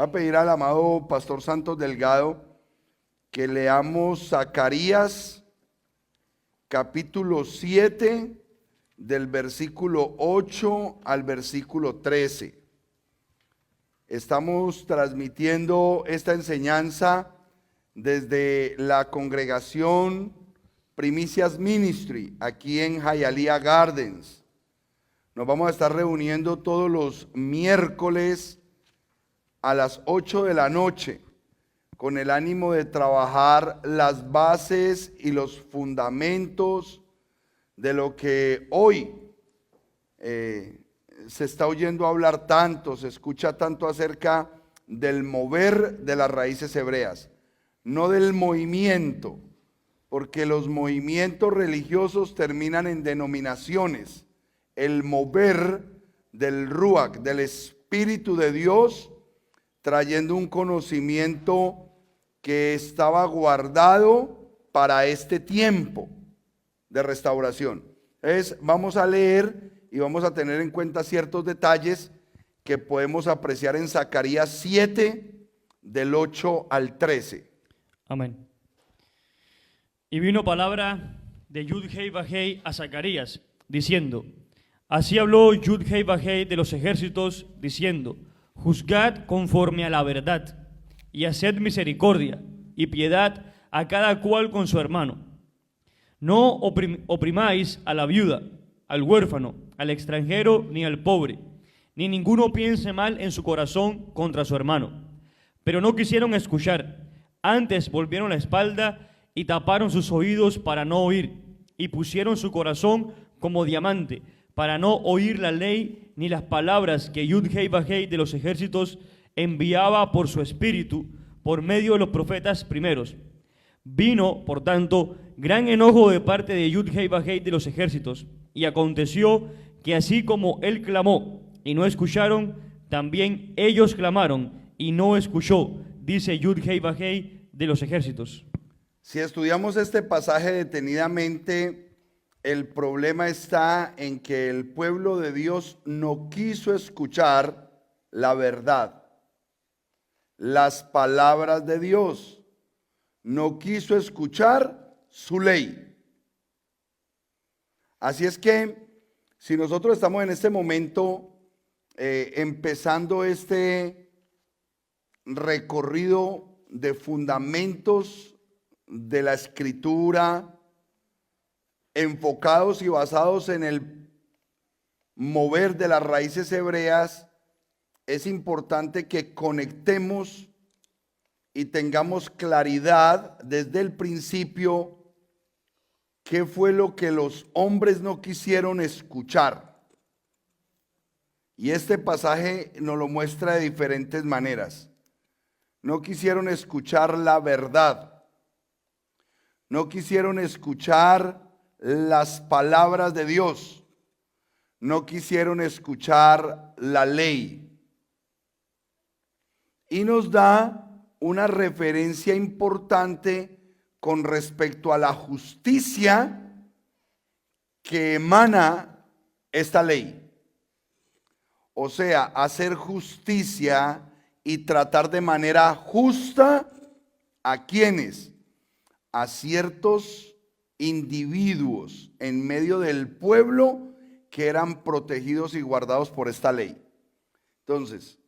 a pedir al amado Pastor Santos Delgado que leamos Zacarías capítulo 7 del versículo 8 al versículo 13. Estamos transmitiendo esta enseñanza desde la congregación Primicias Ministry aquí en Hialeah Gardens. Nos vamos a estar reuniendo todos los miércoles a las 8 de la noche con el ánimo de trabajar las bases y los fundamentos de lo que hoy se está oyendo hablar tanto, se escucha tanto acerca del mover de las raíces hebreas, no del movimiento, porque los movimientos religiosos terminan en denominaciones. El mover del Ruach, del Espíritu de Dios, trayendo un conocimiento que estaba guardado para este tiempo de restauración. Entonces vamos a leer y vamos a tener en cuenta ciertos detalles que podemos apreciar en Zacarías 7 del 8 al 13. Amén. Y vino palabra de Yud-Hei Vahei a Zacarías, diciendo: Así habló Yud-Hei Vahei de los ejércitos, diciendo: Juzgad conforme a la verdad, y haced misericordia y piedad a cada cual con su hermano. No oprimáis a la viuda, al huérfano, al extranjero, ni al pobre, ni ninguno piense mal en su corazón contra su hermano. Pero no quisieron escuchar, antes volvieron la espalda y taparon sus oídos para no oír, y pusieron su corazón como diamante, para no oír la ley ni las palabras que Yud-Hei Vahei de los ejércitos enviaba por su espíritu, por medio de los profetas primeros. Vino, por tanto, gran enojo de parte de Yud-Hei Vahei de los ejércitos, y aconteció que así como él clamó y no escucharon, también ellos clamaron y no escuchó, dice Yud-Hei Vahei de los ejércitos. Si estudiamos este pasaje detenidamente, el problema está en que el pueblo de Dios no quiso escuchar la verdad, las palabras de Dios, no quiso escuchar su ley. Así es que si nosotros estamos en este momento empezando este recorrido de fundamentos de la escritura, enfocados y basados en el mover de las raíces hebreas, es importante que conectemos y tengamos claridad desde el principio qué fue lo que los hombres no quisieron escuchar. Y este pasaje nos lo muestra de diferentes maneras. No quisieron escuchar la verdad, no quisieron escuchar las palabras de Dios, no quisieron escuchar la ley. Y nos da una referencia importante con respecto a la justicia que emana esta ley. O sea, hacer justicia y tratar de manera justa a quienes, a ciertos individuos en medio del pueblo que eran protegidos y guardados por esta ley. Entonces,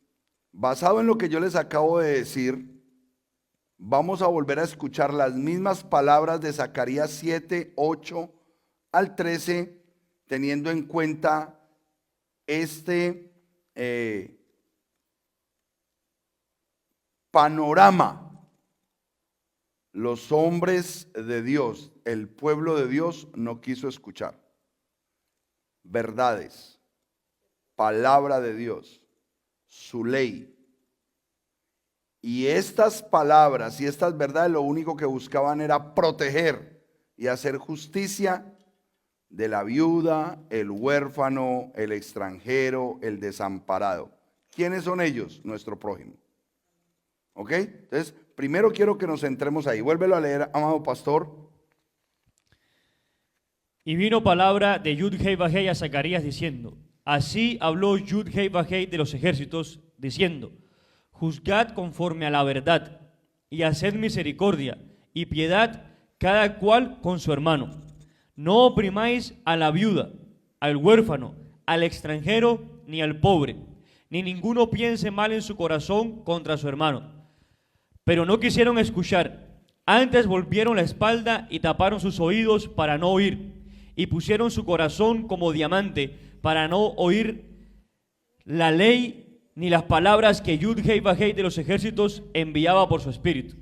basado en lo que yo les acabo de decir, vamos a volver a escuchar las mismas palabras de Zacarías 7, 8 al 13, teniendo en cuenta este panorama. Los hombres de Dios, el pueblo de Dios, no quiso escuchar verdades, palabra de Dios, su ley. Y estas palabras y estas verdades lo único que buscaban era proteger y hacer justicia de la viuda, el huérfano, el extranjero, el desamparado. ¿Quiénes son ellos? Nuestro prójimo. ¿Ok? Entonces, primero quiero que nos centremos ahí. Vuélvelo a leer, amado pastor. Y vino palabra de Yud-Hei Vahei a Zacarías diciendo: Así habló Yud-Hei Vahei de los ejércitos, diciendo: juzgad conforme a la verdad, y haced misericordia y piedad cada cual con su hermano. No oprimáis a la viuda, al huérfano, al extranjero, ni al pobre, ni ninguno piense mal en su corazón contra su hermano. Pero no quisieron escuchar, antes volvieron la espalda y taparon sus oídos para no oír, y pusieron su corazón como diamante para no oír la ley ni las palabras que Yud-Heh-Vah-Heh de los ejércitos enviaba por su espíritu.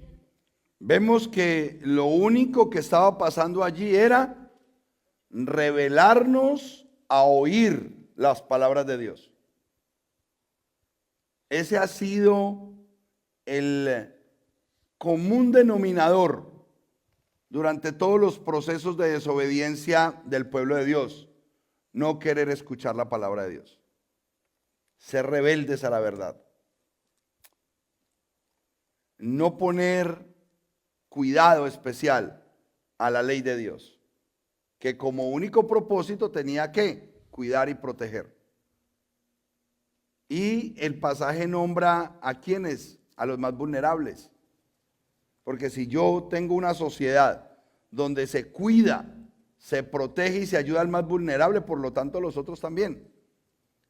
Vemos que lo único que estaba pasando allí era revelarnos a oír las palabras de Dios. Ese ha sido el común denominador durante todos los procesos de desobediencia del pueblo de Dios: no querer escuchar la palabra de Dios, ser rebeldes a la verdad, no poner cuidado especial a la ley de Dios, que como único propósito tenía que cuidar y proteger. Y el pasaje nombra a quienes, a los más vulnerables. Porque si yo tengo una sociedad donde se cuida, se protege y se ayuda al más vulnerable, por lo tanto los otros también.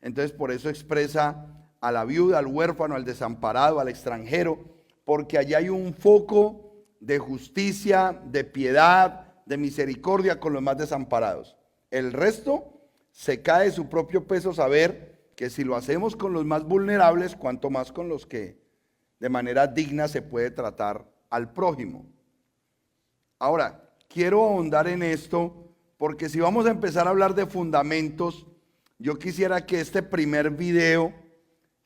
Entonces por eso expresa a la viuda, al huérfano, al desamparado, al extranjero, porque allí hay un foco de justicia, de piedad, de misericordia con los más desamparados. El resto se cae de su propio peso saber que si lo hacemos con los más vulnerables, cuanto más con los que de manera digna se puede tratar al prójimo. Ahora, quiero ahondar en esto porque si vamos a empezar a hablar de fundamentos, yo quisiera que este primer video,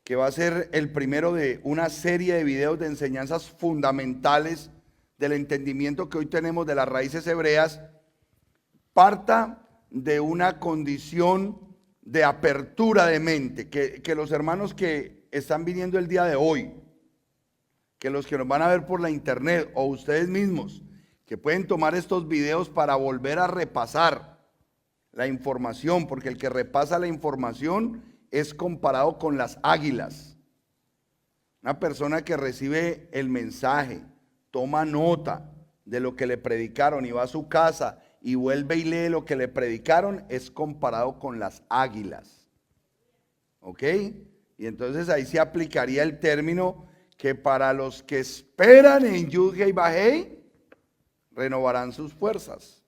que va a ser el primero de una serie de videos de enseñanzas fundamentales del entendimiento que hoy tenemos de las raíces hebreas, parta de una condición de apertura de mente, que los hermanos que están viniendo el día de hoy, que los que nos van a ver por la internet o ustedes mismos, que pueden tomar estos videos para volver a repasar la información, porque el que repasa la información es comparado con las águilas. Una persona que recibe el mensaje, toma nota de lo que le predicaron y va a su casa y vuelve y lee lo que le predicaron, es comparado con las águilas. ¿Ok? Y entonces ahí se aplicaría el término que para los que esperan en Yud-Heh-Vah-Heh, renovarán sus fuerzas,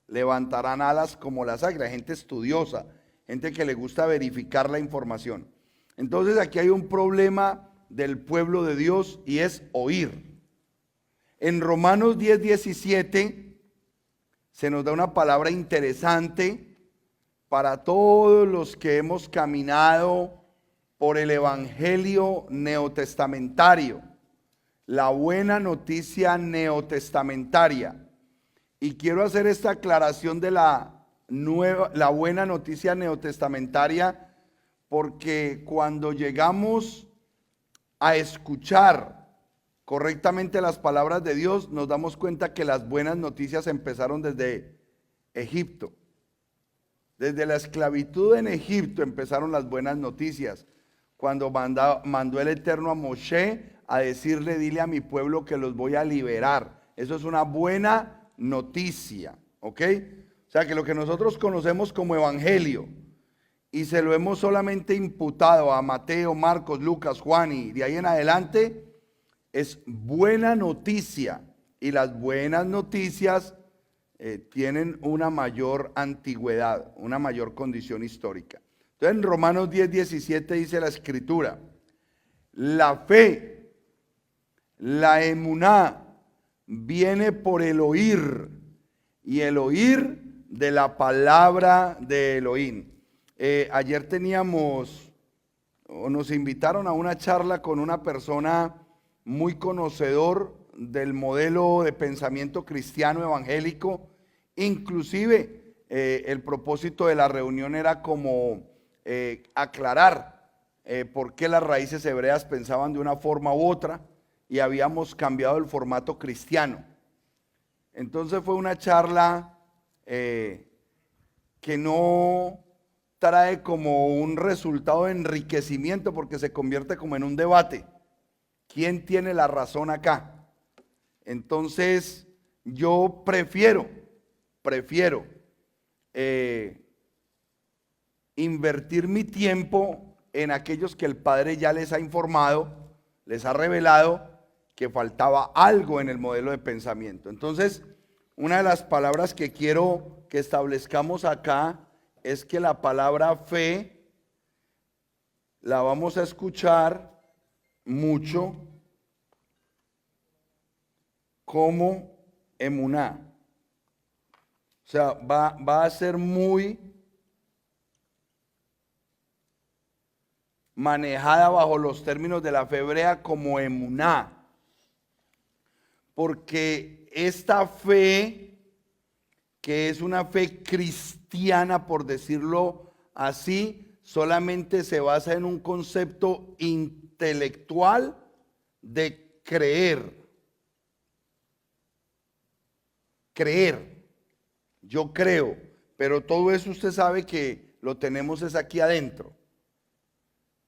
levantarán alas como las águilas. Gente estudiosa, gente que le gusta verificar la información. Entonces aquí hay un problema del pueblo de Dios y es oír. En Romanos 10:17 se nos da una palabra interesante para todos los que hemos caminado por el evangelio neotestamentario, la buena noticia neotestamentaria. Y quiero hacer esta aclaración de la buena noticia neotestamentaria, porque cuando llegamos a escuchar correctamente las palabras de Dios, nos damos cuenta que las buenas noticias empezaron desde Egipto. Desde la esclavitud en Egipto empezaron las buenas noticias. Cuando mandó el Eterno a Moshe a decirle: dile a mi pueblo que los voy a liberar. Eso es una buena noticia, ¿ok? O sea que lo que nosotros conocemos como evangelio y se lo hemos solamente imputado a Mateo, Marcos, Lucas, Juan y de ahí en adelante, es buena noticia. Y las buenas noticias tienen una mayor antigüedad, una mayor condición histórica. Entonces en Romanos 10:17 dice la escritura: la fe, la emuná, viene por el oír, y el oír de la palabra de Elohim. Ayer nos invitaron a una charla con una persona muy conocedor del modelo de pensamiento cristiano evangélico. Inclusive el propósito de la reunión era como aclarar por qué las raíces hebreas pensaban de una forma u otra y habíamos cambiado el formato cristiano. Entonces fue una charla que no trae como un resultado de enriquecimiento, porque se convierte como en un debate. ¿Quién tiene la razón acá? Entonces, yo prefiero invertir mi tiempo en aquellos que el Padre ya les ha informado, les ha revelado que faltaba algo en el modelo de pensamiento. Entonces, una de las palabras que quiero que establezcamos acá es que la palabra fe la vamos a escuchar mucho como emuná. O sea, va a ser muy manejada bajo los términos de la fe hebrea como emuná. Porque esta fe, que es una fe cristiana, por decirlo así, solamente se basa en un concepto intelectual de creer. Creer, yo creo, pero todo eso usted sabe que lo tenemos es aquí adentro.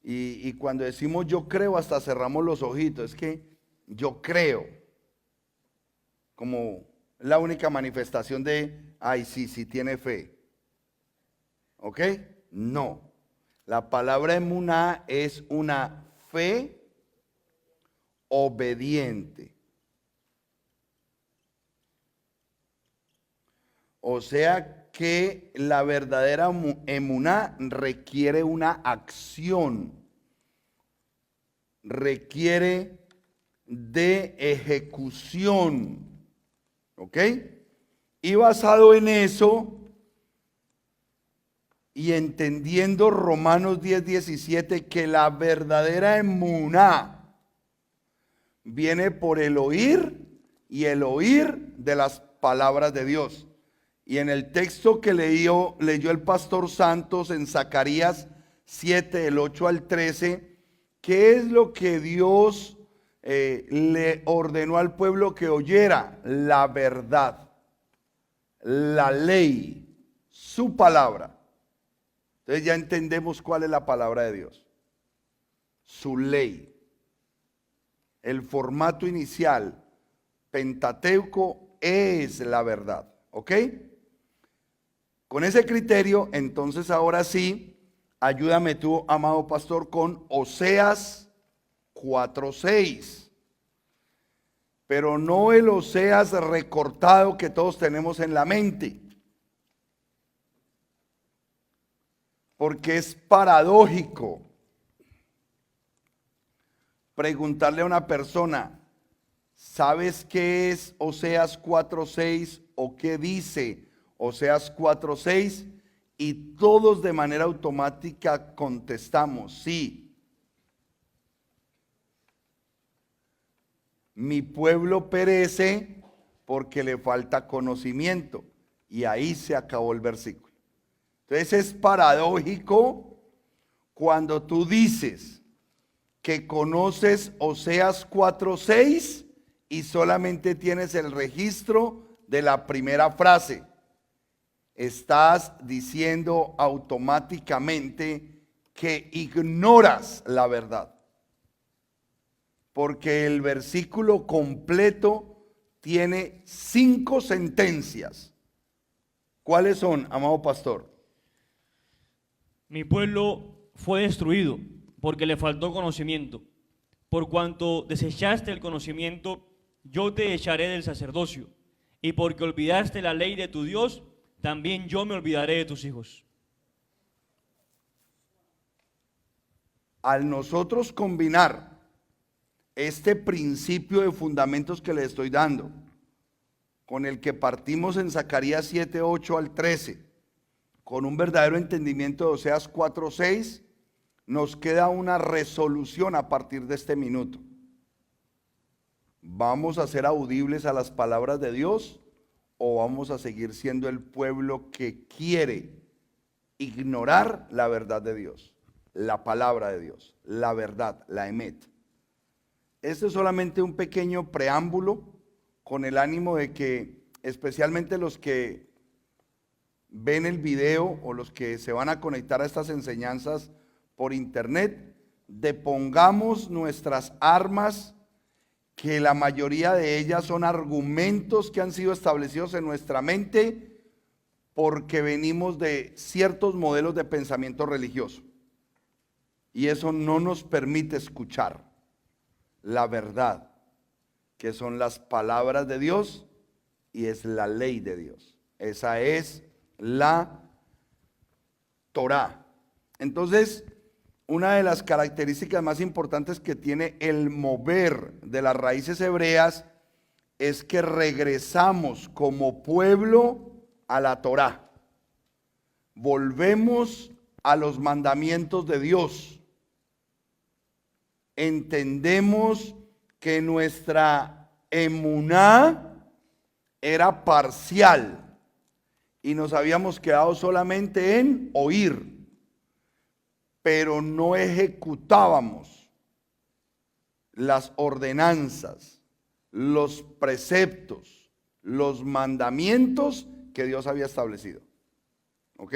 Y cuando decimos yo creo, hasta cerramos los ojitos, es que yo creo, como la única manifestación de, ay, sí tiene fe. ¿Ok? No. La palabra emuná es una fe obediente. O sea que la verdadera emuná requiere una acción, requiere de ejecución. ¿Ok? Y basado en eso y entendiendo Romanos 10:17, que la verdadera emuná viene por el oír y el oír de las palabras de Dios. Y en el texto que leyó el pastor Santos en Zacarías 7, del 8 al 13, ¿qué es lo que Dios le ordenó al pueblo que oyera? La verdad, la ley, su palabra. Entonces ya entendemos cuál es la palabra de Dios, su ley. El formato inicial, Pentateuco, es la verdad. ¿Ok? Con ese criterio, entonces ahora sí, ayúdame tú, amado pastor, con Oseas 4:6. Pero no el Oseas recortado que todos tenemos en la mente. Porque es paradójico preguntarle a una persona, ¿sabes qué es Oseas 4:6 o qué dice Oseas 4:6? Y todos de manera automática contestamos, sí. Mi pueblo perece porque le falta conocimiento. Y ahí se acabó el versículo. Entonces es paradójico cuando tú dices que conoces Oseas 4:6 y solamente tienes el registro de la primera frase. Estás diciendo automáticamente que ignoras la verdad. Porque el versículo completo tiene 5 sentencias. ¿Cuáles son, amado pastor? Mi pueblo fue destruido porque le faltó conocimiento. Por cuanto desechaste el conocimiento, yo te echaré del sacerdocio. Y porque olvidaste la ley de tu Dios, también yo me olvidaré de tus hijos. Al nosotros combinar este principio de fundamentos que le estoy dando, con el que partimos en Zacarías 7, 8 al 13, con un verdadero entendimiento de Oseas 4:6, nos queda una resolución a partir de este minuto. ¿Vamos a ser audibles a las palabras de Dios o vamos a seguir siendo el pueblo que quiere ignorar la verdad de Dios, la palabra de Dios, la verdad, la emet? Este es solamente un pequeño preámbulo con el ánimo de que especialmente los que ven el video o los que se van a conectar a estas enseñanzas por internet depongamos nuestras armas, que la mayoría de ellas son argumentos que han sido establecidos en nuestra mente porque venimos de ciertos modelos de pensamiento religioso. Y eso no nos permite escuchar la verdad, que son las palabras de Dios y es la ley de Dios. Esa es la Torá. Entonces, una de las características más importantes que tiene el mover de las raíces hebreas es que regresamos como pueblo a la Torá. Volvemos a los mandamientos de Dios. Entendemos que nuestra emuná era parcial y nos habíamos quedado solamente en oír, pero no ejecutábamos las ordenanzas, los preceptos, los mandamientos que Dios había establecido. ¿Ok?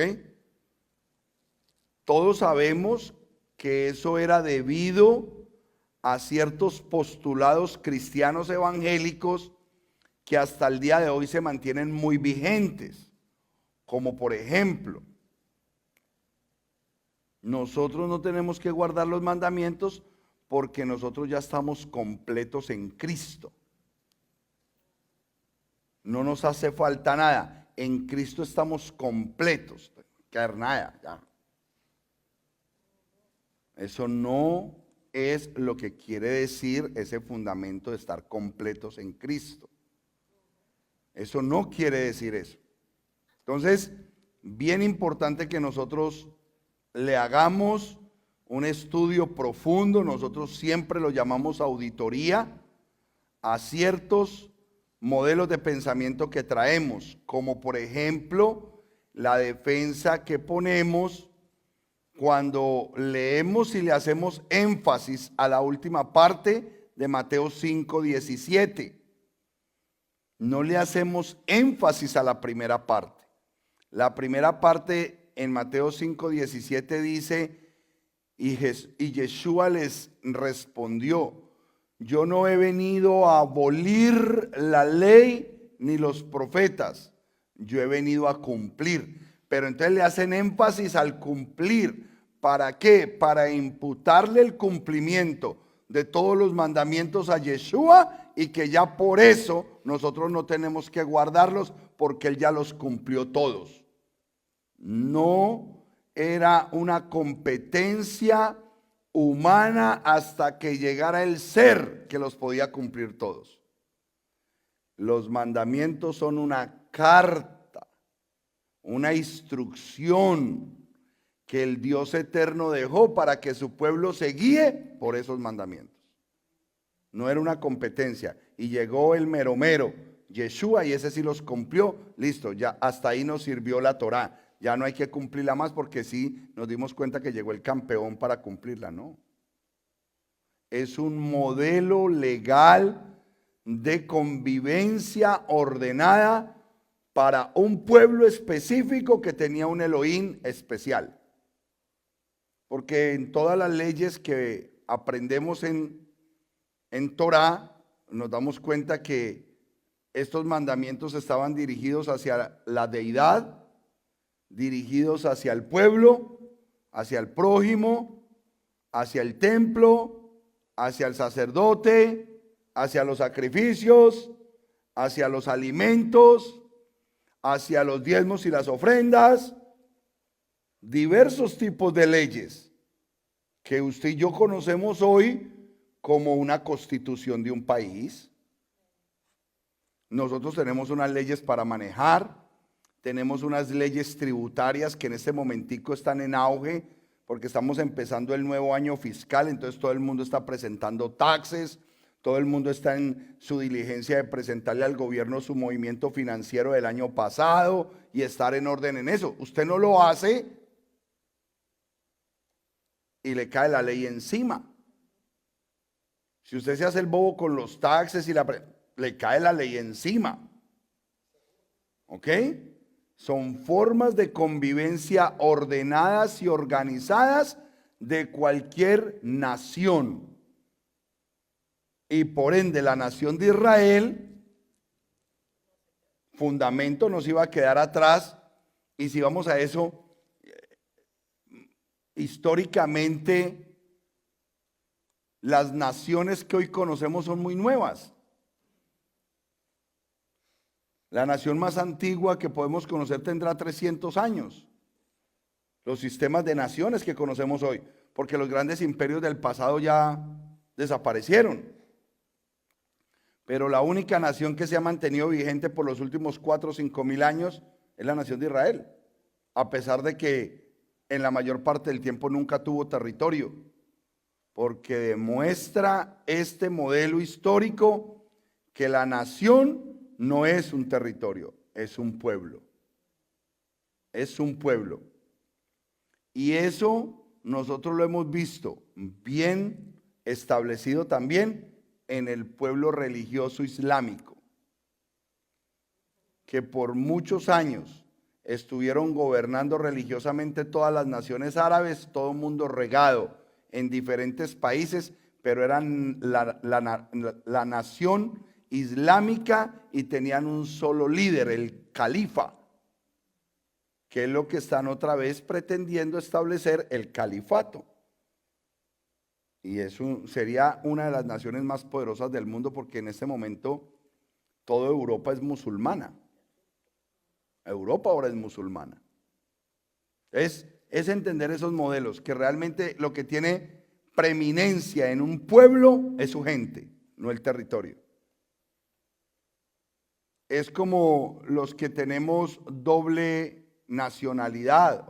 Todos sabemos que eso era debido a ciertos postulados cristianos evangélicos que hasta el día de hoy se mantienen muy vigentes, como por ejemplo, nosotros no tenemos que guardar los mandamientos porque nosotros ya estamos completos en Cristo. No nos hace falta nada. En Cristo estamos completos. No hay que caer nada ya. Eso no es lo que quiere decir ese fundamento de estar completos en Cristo. Eso no quiere decir eso. Entonces, bien importante que nosotros le hagamos un estudio profundo, nosotros siempre lo llamamos auditoría, a ciertos modelos de pensamiento que traemos, como por ejemplo la defensa que ponemos cuando leemos y le hacemos énfasis a la última parte de Mateo 5:17. No le hacemos énfasis a la primera parte. La primera parte en Mateo 5:17 dice, y Yeshua les respondió, yo no he venido a abolir la ley ni los profetas, yo he venido a cumplir. Pero entonces le hacen énfasis al cumplir. ¿Para qué? Para imputarle el cumplimiento de todos los mandamientos a Yeshua y que ya por eso nosotros no tenemos que guardarlos porque Él ya los cumplió todos. No era una competencia humana hasta que llegara el ser que los podía cumplir todos. Los mandamientos son una carta, una instrucción que el Dios eterno dejó para que su pueblo se guíe por esos mandamientos. No era una competencia. Y llegó el mero mero, Yeshua, y ese sí los cumplió. Listo, ya hasta ahí nos sirvió la Torá. Ya no hay que cumplirla más porque sí nos dimos cuenta que llegó el campeón para cumplirla, ¿no? Es un modelo legal de convivencia ordenada para un pueblo específico que tenía un Elohim especial. Porque en todas las leyes que aprendemos en Torá, nos damos cuenta que estos mandamientos estaban dirigidos hacia la deidad, dirigidos hacia el pueblo, hacia el prójimo, hacia el templo, hacia el sacerdote, hacia los sacrificios, hacia los alimentos, hacia los diezmos y las ofrendas. Diversos tipos de leyes que usted y yo conocemos hoy como una constitución de un país. Nosotros tenemos unas leyes para manejar, tenemos unas leyes tributarias que en este momentico están en auge porque estamos empezando el nuevo año fiscal, entonces todo el mundo está presentando taxes, todo el mundo está en su diligencia de presentarle al gobierno su movimiento financiero del año pasado y estar en orden en eso. Usted no lo hace y le cae la ley encima. Si usted se hace el bobo con los taxes y le cae la ley encima. ¿Ok? Son formas de convivencia ordenadas y organizadas de cualquier nación. Y por ende la nación de Israel, fundamento, nos iba a quedar atrás. Y si vamos a eso, históricamente las naciones que hoy conocemos son muy nuevas. La nación más antigua que podemos conocer tendrá 300 años. Los sistemas de naciones que conocemos hoy, porque los grandes imperios del pasado ya desaparecieron. Pero la única nación que se ha mantenido vigente por los últimos 4 o 5 mil años es la nación de Israel, a pesar de que en la mayor parte del tiempo nunca tuvo territorio, porque demuestra este modelo histórico que la nación no es un territorio, es un pueblo. Es un pueblo. Y eso nosotros lo hemos visto bien establecido también en el pueblo religioso islámico, que por muchos años estuvieron gobernando religiosamente todas las naciones árabes, todo el mundo regado en diferentes países, pero eran la nación islámica y tenían un solo líder, el califa, que es lo que están otra vez pretendiendo establecer, el califato. Y eso sería una de las naciones más poderosas del mundo, porque en este momento toda Europa es musulmana. Europa ahora es musulmana. Es entender esos modelos, que realmente lo que tiene preeminencia en un pueblo es su gente, no el territorio. Es como los que tenemos doble nacionalidad.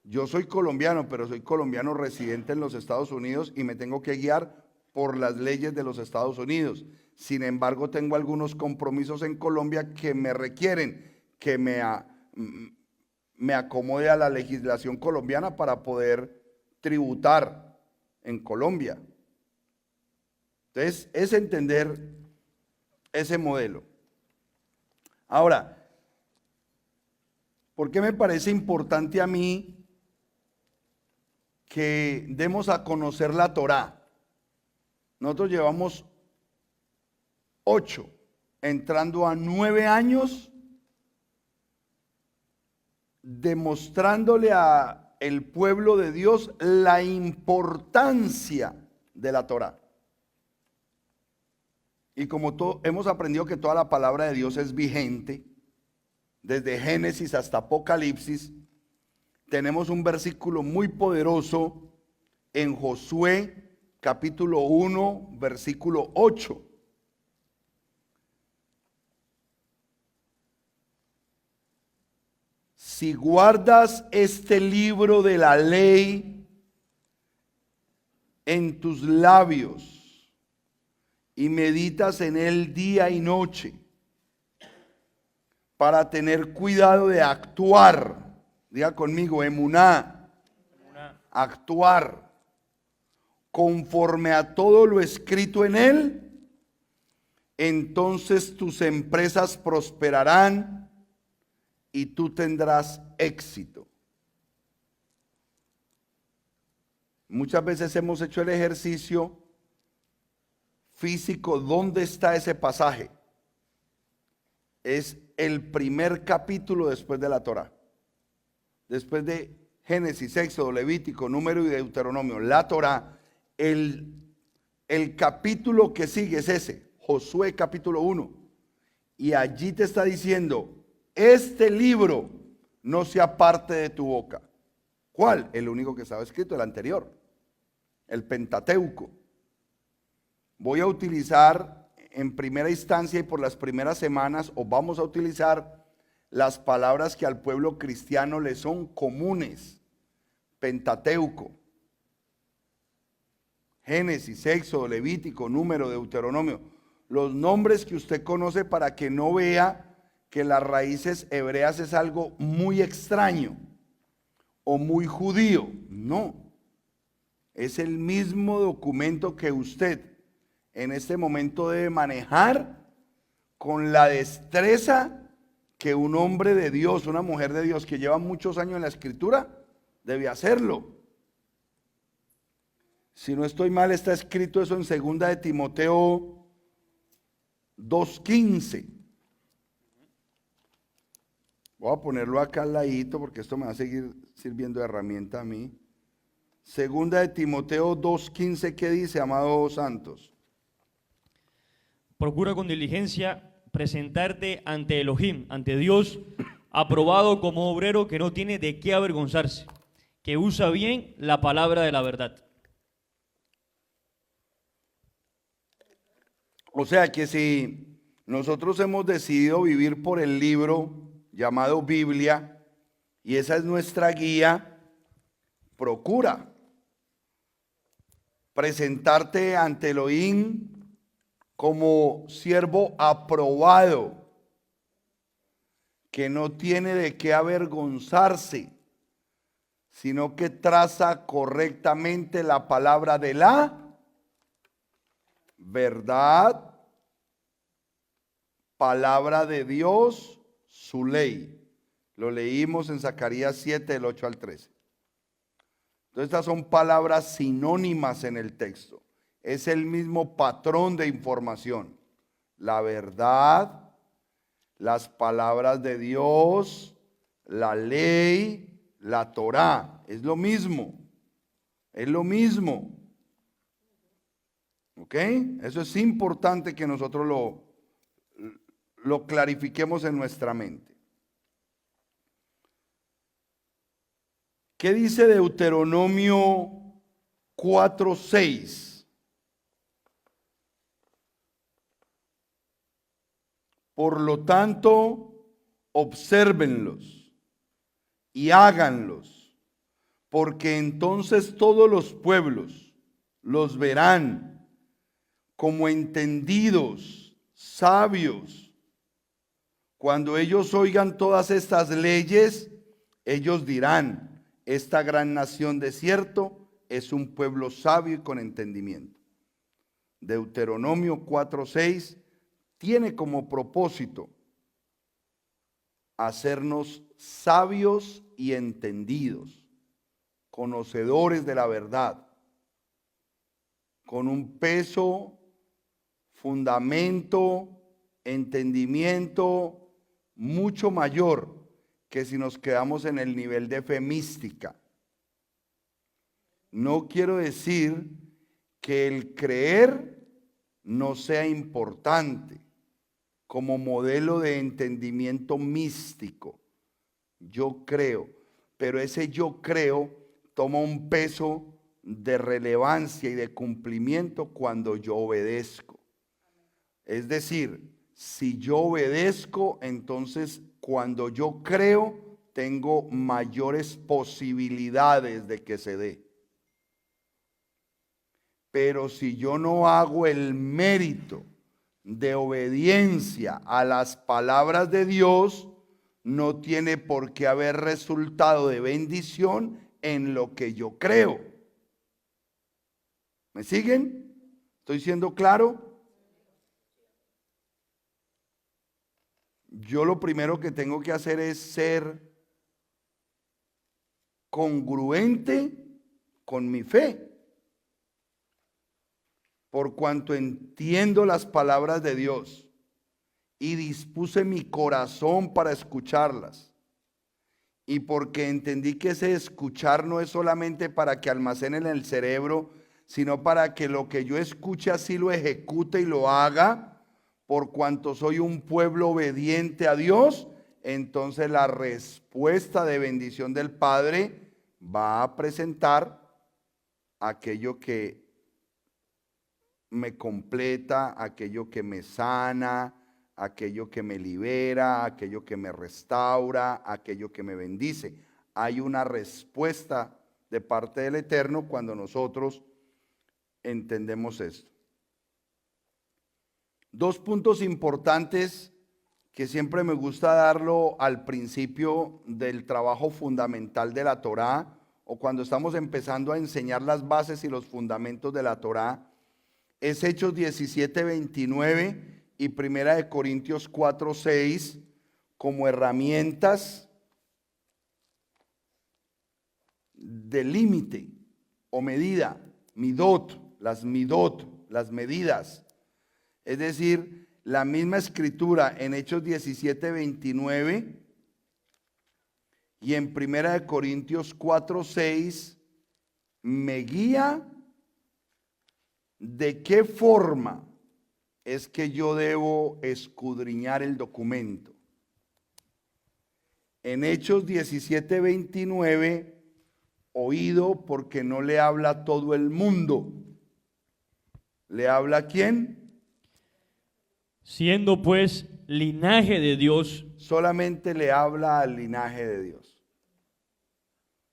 Yo soy colombiano, pero soy colombiano residente en los Estados Unidos y me tengo que guiar por las leyes de los Estados Unidos. Sin embargo, tengo algunos compromisos en Colombia que me requieren que me acomode a la legislación colombiana para poder tributar en Colombia. Entonces, es entender ese modelo. Ahora, ¿por qué me parece importante a mí que demos a conocer la Torá? Nosotros llevamos 8, entrando a 9 años, demostrándole a el pueblo de Dios la importancia de la Torá. Y como hemos aprendido que toda la palabra de Dios es vigente, desde Génesis hasta Apocalipsis, tenemos un versículo muy poderoso en Josué capítulo 1, versículo 8. Si guardas este libro de la ley en tus labios y meditas en él día y noche, para tener cuidado de actuar, diga conmigo, emuná, actuar conforme a todo lo escrito en él, entonces tus empresas prosperarán y tú tendrás éxito. Muchas veces hemos hecho el ejercicio físico. ¿Dónde está ese pasaje? Es el primer capítulo después de la Torá. Después de Génesis, Éxodo, Levítico, Número y Deuteronomio, la Torá, el capítulo que sigue es ese, Josué capítulo 1. Y allí te está diciendo, este libro no se aparte de tu boca. ¿Cuál? El único que estaba escrito, el anterior, el Pentateuco. Voy a utilizar en primera instancia y por las primeras semanas, o vamos a utilizar las palabras que al pueblo cristiano le son comunes. Pentateuco, Génesis, Éxodo, Levítico, Número, Deuteronomio. Los nombres que usted conoce, para que no vea que las raíces hebreas es algo muy extraño o muy judío. No, es el mismo documento que usted en este momento debe manejar con la destreza que un hombre de Dios, una mujer de Dios que lleva muchos años en la escritura, debe hacerlo. Si no estoy mal, está escrito eso en 2 de Timoteo 2:15. Voy a ponerlo acá al ladito porque esto me va a seguir sirviendo de herramienta a mí. 2 de Timoteo 2:15, ¿qué dice, amados santos? Procura con diligencia presentarte ante Elohim, ante Dios, aprobado como obrero que no tiene de qué avergonzarse, que usa bien la palabra de la verdad. O sea que si nosotros hemos decidido vivir por el libro llamado Biblia, y esa es nuestra guía, procura presentarte ante Elohim como siervo aprobado, que no tiene de qué avergonzarse, sino que traza correctamente la palabra de la verdad, palabra de Dios, su ley. Lo leímos en Zacarías 7, del 8 al 13. Entonces estas son palabras sinónimas en el texto. Es el mismo patrón de información. La verdad, las palabras de Dios, la ley, la Torá. Es lo mismo. Es lo mismo. ¿Ok? Eso es importante que nosotros lo clarifiquemos en nuestra mente. ¿Qué dice Deuteronomio 4:6? Por lo tanto, obsérvenlos y háganlos, porque entonces todos los pueblos los verán como entendidos, sabios. Cuando ellos oigan todas estas leyes, ellos dirán: esta gran nación de cierto es un pueblo sabio y con entendimiento. Deuteronomio 4:6 tiene como propósito hacernos sabios y entendidos, conocedores de la verdad, con un peso, fundamento, entendimiento mucho mayor que si nos quedamos en el nivel de fe mística. No quiero decir que el creer no sea importante como modelo de entendimiento místico. Yo creo, pero ese yo creo toma un peso de relevancia y de cumplimiento cuando yo obedezco. Es decir, si yo obedezco, entonces cuando yo creo, tengo mayores posibilidades de que se dé. Pero si yo no hago el mérito de obediencia a las palabras de Dios, no tiene por qué haber resultado de bendición en lo que yo creo. ¿Me siguen? ¿Estoy siendo claro? Yo lo primero que tengo que hacer es ser congruente con mi fe, por cuanto entiendo las palabras de Dios y dispuse mi corazón para escucharlas, y porque entendí que ese escuchar no es solamente para que almacene en el cerebro, sino para que lo que yo escuche así lo ejecute y lo haga. Por cuanto soy un pueblo obediente a Dios, entonces la respuesta de bendición del Padre va a presentar aquello que me completa, aquello que me sana, aquello que me libera, aquello que me restaura, aquello que me bendice. Hay una respuesta de parte del Eterno cuando nosotros entendemos esto. Dos puntos importantes que siempre me gusta darlo al principio del trabajo fundamental de la Torá, o cuando estamos empezando a enseñar las bases y los fundamentos de la Torá, es Hechos 17:29 y Primera de Corintios 4:6 como herramientas de límite o medida, midot, las medidas. Es decir, la misma escritura en Hechos 17:29 y en 1 Corintios 4:6 me guía de qué forma es que yo debo escudriñar el documento. En Hechos 17:29, oído porque no le habla a todo el mundo. ¿Le habla a quién? Siendo pues linaje de Dios, Solamente le habla al linaje de Dios.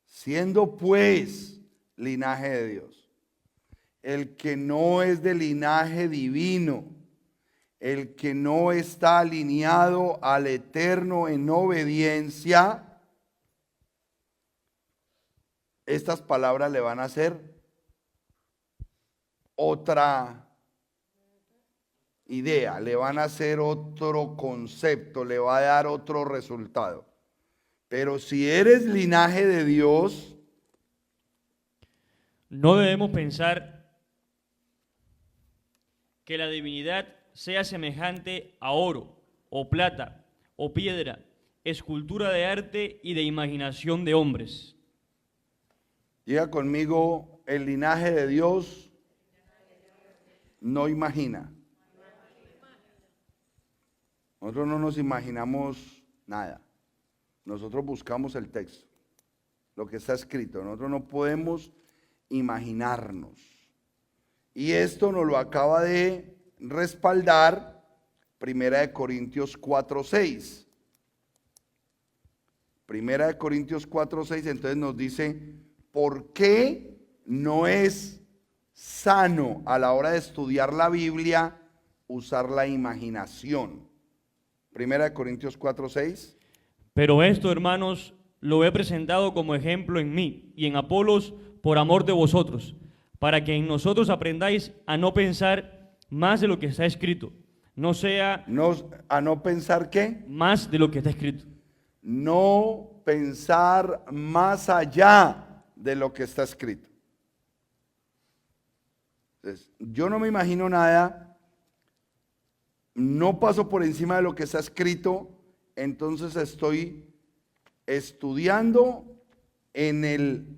Siendo pues linaje de Dios. El que no es de linaje divino, el que no está alineado al Eterno en obediencia, estas palabras le van a hacer otra idea, le van a hacer otro concepto, le va a dar otro resultado. Pero si eres linaje de Dios, no debemos pensar que la divinidad sea semejante a oro, o plata, o piedra, escultura de arte y de imaginación de hombres. diga conmigo, el linaje de Dios no imagina. Nosotros no nos imaginamos nada. Nosotros buscamos el texto, lo que está escrito. Nosotros no podemos imaginarnos. Y esto nos lo acaba de respaldar 1 Corintios 4:6. 1 Corintios 4:6, entonces nos dice, ¿por qué no es sano a la hora de estudiar la Biblia usar la imaginación? 1 Corintios 4:6. Pero esto, hermanos, lo he presentado como ejemplo en mí y en Apolos por amor de vosotros, para que en nosotros aprendáis a no pensar más de lo que está escrito, no sea ¿A no pensar qué? más de lo que está escrito. No pensar más allá de lo que está escrito. Entonces, yo no me imagino nada, no paso por encima de lo que está escrito, entonces estoy estudiando en el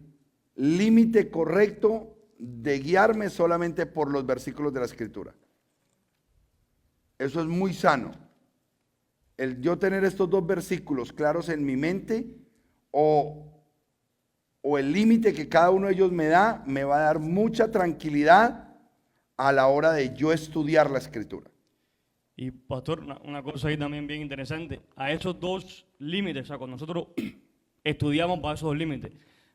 límite correcto de guiarme solamente por los versículos de la Escritura. Eso es muy sano. El yo tener estos dos versículos claros en mi mente o el límite que cada uno de ellos me da, me va a dar mucha tranquilidad a la hora de yo estudiar la Escritura. Y pastor, una cosa ahí también bien interesante, a esos dos límites, o sea, cuando nosotros estudiamos para esos dos límites,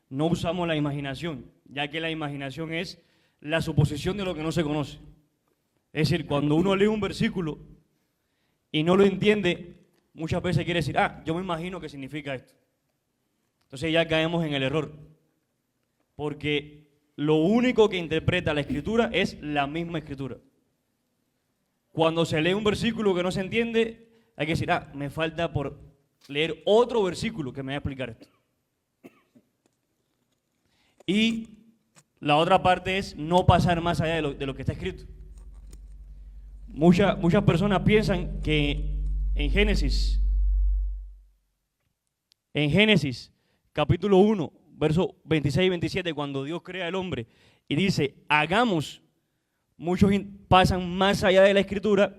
no usamos la imaginación, ya que la imaginación es la suposición de lo que no se conoce. Es decir, cuando uno lee un versículo y no lo entiende, muchas veces quiere decir, yo me imagino que significa esto. Entonces ya caemos en el error, porque lo único que interpreta la Escritura es la misma Escritura. Cuando se lee un versículo que no se entiende, hay que decir, me falta por leer otro versículo que me va a explicar esto. Y la otra parte es no pasar más allá de lo que está escrito. Muchas personas piensan que en Génesis capítulo 1, versos 26 y 27, cuando Dios crea al hombre y dice, hagamos, muchos pasan más allá de la Escritura,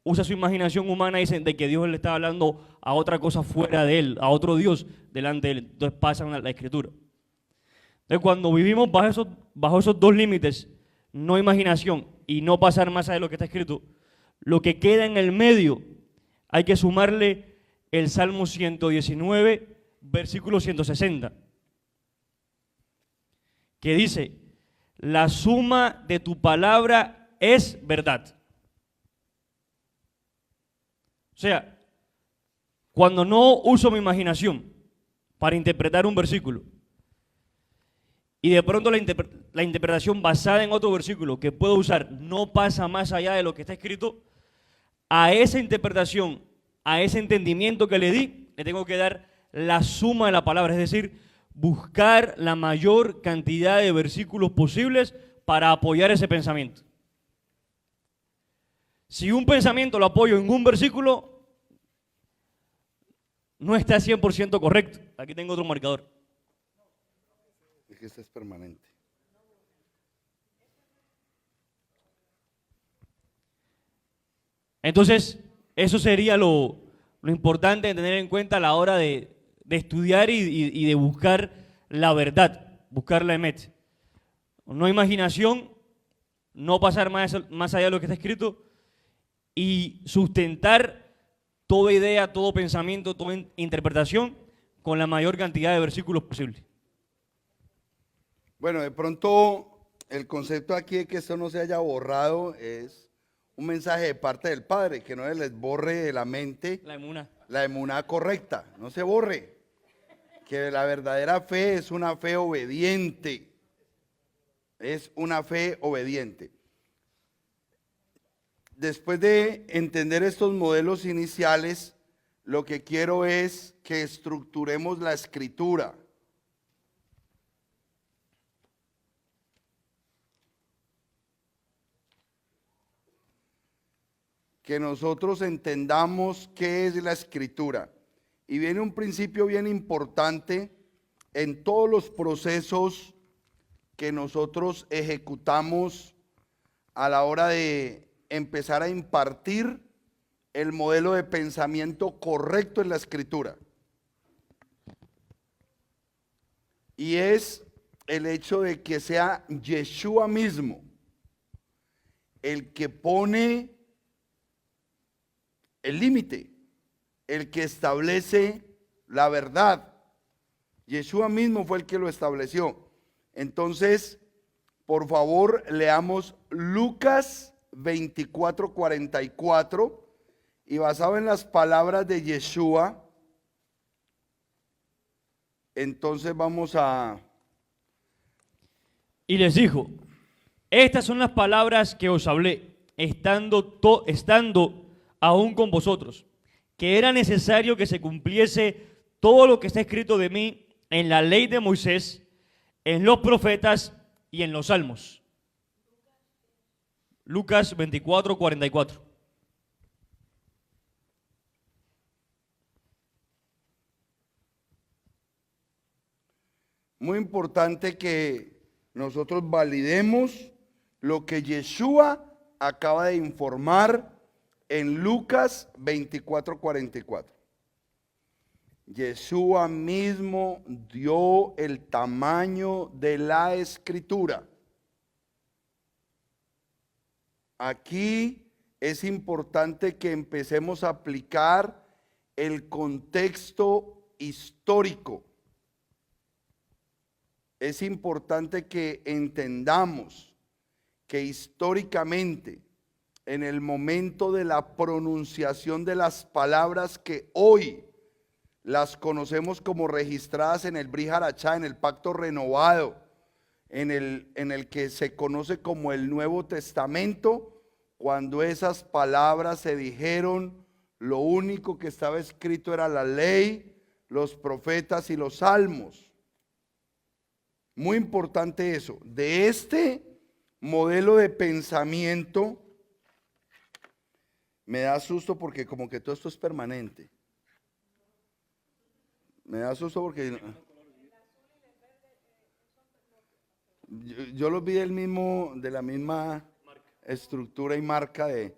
usa su imaginación humana y dicen de que Dios le está hablando a otra cosa fuera de él, a otro Dios delante de él. Entonces pasan a la Escritura. Entonces cuando vivimos bajo esos dos límites, no imaginación y no pasar más allá de lo que está escrito, lo que queda en el medio hay que sumarle el Salmo 119, versículo 160, que dice, la suma de tu palabra es verdad. O sea, cuando no uso mi imaginación para interpretar un versículo y de pronto la interpretación basada en otro versículo que puedo usar no pasa más allá de lo que está escrito, a esa interpretación, a ese entendimiento que le di, le tengo que dar la suma de la palabra, es decir, buscar la mayor cantidad de versículos posibles para apoyar ese pensamiento. Si un pensamiento lo apoyo en un versículo, no está 100% correcto. Aquí tengo otro marcador. Es que este es permanente. Entonces, eso sería lo importante de tener en cuenta a la hora de estudiar y de buscar la verdad, buscar la emet. No imaginación, no pasar más allá de lo que está escrito y sustentar toda idea, todo pensamiento, toda interpretación con la mayor cantidad de versículos posible. Bueno, de pronto el concepto aquí de que esto no se haya borrado es un mensaje de parte del Padre, que no se les borre de la mente la emuná correcta, no se borre, que la verdadera fe es una fe obediente, es una fe obediente. Después de entender estos modelos iniciales, lo que quiero es que estructuremos la escritura. Que nosotros entendamos qué es la escritura. Y viene un principio bien importante en todos los procesos que nosotros ejecutamos a la hora de empezar a impartir el modelo de pensamiento correcto en la escritura. Y es el hecho de que sea Yeshua mismo el que pone el límite, el que establece la verdad. Yeshua mismo fue el que lo estableció. Entonces, por favor, leamos Lucas 24:44 y basado en las palabras de Yeshua, entonces vamos a... Y les dijo, estas son las palabras que os hablé, estando aún con vosotros, que era necesario que se cumpliese todo lo que está escrito de mí en la ley de Moisés, en los profetas y en los salmos. Lucas 24:44. Muy importante que nosotros validemos lo que Yeshua acaba de informar en Lucas 24:44. Yeshua mismo dio el tamaño de la escritura. Aquí es importante que empecemos a aplicar el contexto histórico. Es importante que entendamos que históricamente, en el momento de la pronunciación de las palabras que hoy las conocemos como registradas en el Brit Hadashah, en el pacto renovado, en el que se conoce como el Nuevo Testamento, cuando esas palabras se dijeron, lo único que estaba escrito era la ley, los profetas y los salmos. Muy importante eso. De este modelo de pensamiento, me da susto porque como que todo esto es permanente. Me da susto porque yo los vi de la misma estructura y marca de...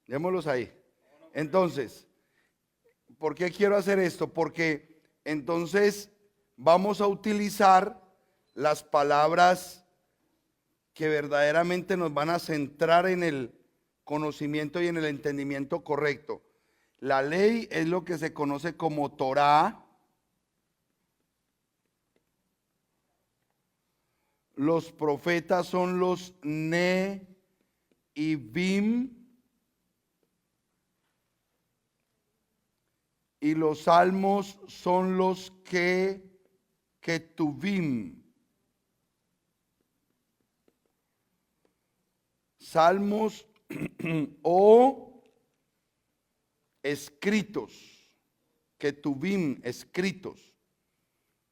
Démoslos ahí. Entonces, ¿por qué quiero hacer esto? Porque entonces vamos a utilizar las palabras que verdaderamente nos van a centrar en el conocimiento y en el entendimiento correcto. La ley es lo que se conoce como Torá. Los profetas son los Ne y Bim. Y los salmos son los Ketuvim. Salmos o escritos. ketubim escritos.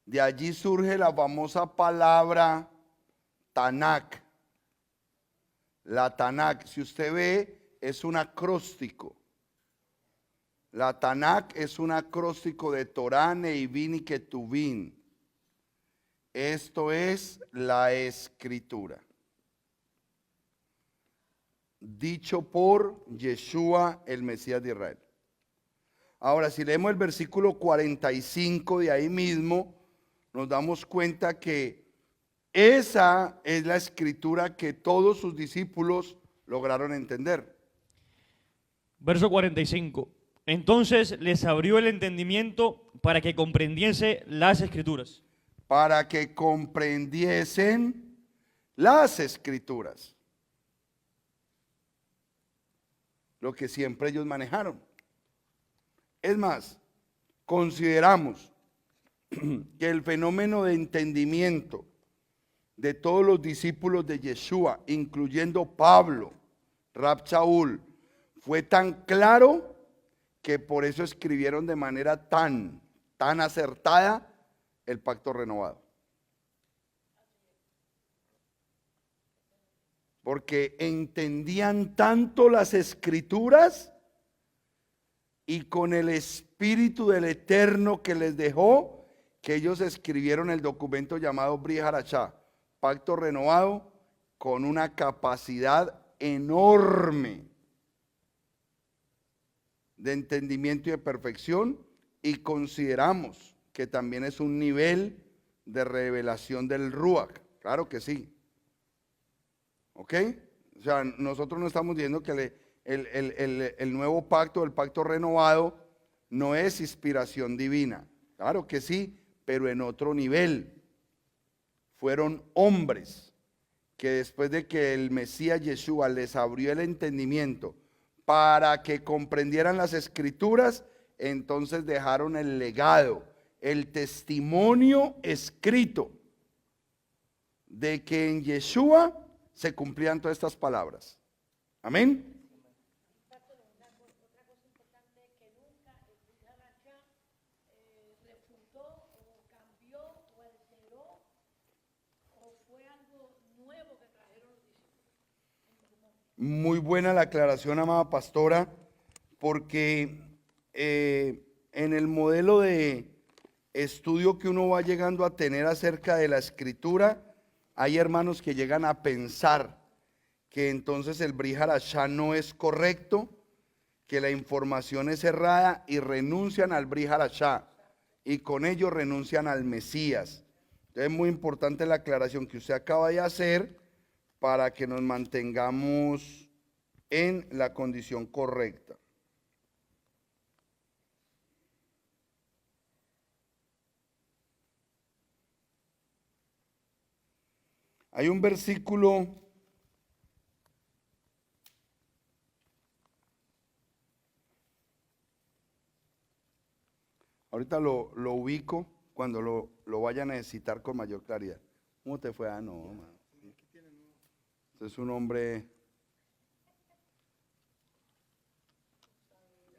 De allí surge la famosa palabra Tanakh. La Tanakh, si usted ve, es un acróstico. La Tanakh es un acróstico de Torah, Neivim y Ketuvim. Esto es la escritura. Dicho por Yeshua, el Mesías de Israel. Ahora, si leemos el versículo 45 de ahí mismo, nos damos cuenta que esa es la escritura que todos sus discípulos lograron entender. Verso 45. Entonces les abrió el entendimiento para que comprendiese las escrituras. Para que comprendiesen las escrituras. Lo que siempre ellos manejaron. Es más, consideramos que el fenómeno de entendimiento de todos los discípulos de Yeshua, incluyendo Pablo, Rab Shaul, fue tan claro que por eso escribieron de manera tan acertada el pacto renovado. Porque entendían tanto las escrituras y con el espíritu del Eterno que les dejó, que ellos escribieron el documento llamado Brit Hadashah, pacto renovado, con una capacidad enorme de entendimiento y de perfección, y consideramos que también es un nivel de revelación del Ruach. Claro que sí. ¿Ok? O sea, nosotros no estamos diciendo que el nuevo pacto, el pacto renovado, no es inspiración divina. Claro que sí, pero en otro nivel. Fueron hombres que después de que el Mesías Yeshua les abrió el entendimiento para que comprendieran las escrituras, entonces dejaron el legado, el testimonio escrito de que en Yeshua se cumplían todas estas palabras. Amén. Otra cosa importante es que nunca el Brit Hadashah refutó o cambió o alteró o fue algo nuevo que trajeron los discípulos. Muy buena la aclaración, amada pastora, porque en el modelo de estudio que uno va llegando a tener acerca de la escritura, hay hermanos que llegan a pensar que entonces el Brit Hadashah no es correcto, que la información es errada y renuncian al Brit Hadashah y con ello renuncian al Mesías. Entonces es muy importante la aclaración que usted acaba de hacer para que nos mantengamos en la condición correcta. Hay un versículo ahorita lo ubico cuando lo vaya a necesitar con mayor claridad. ¿Cómo te fue? Ah, no, man. Este es un hombre.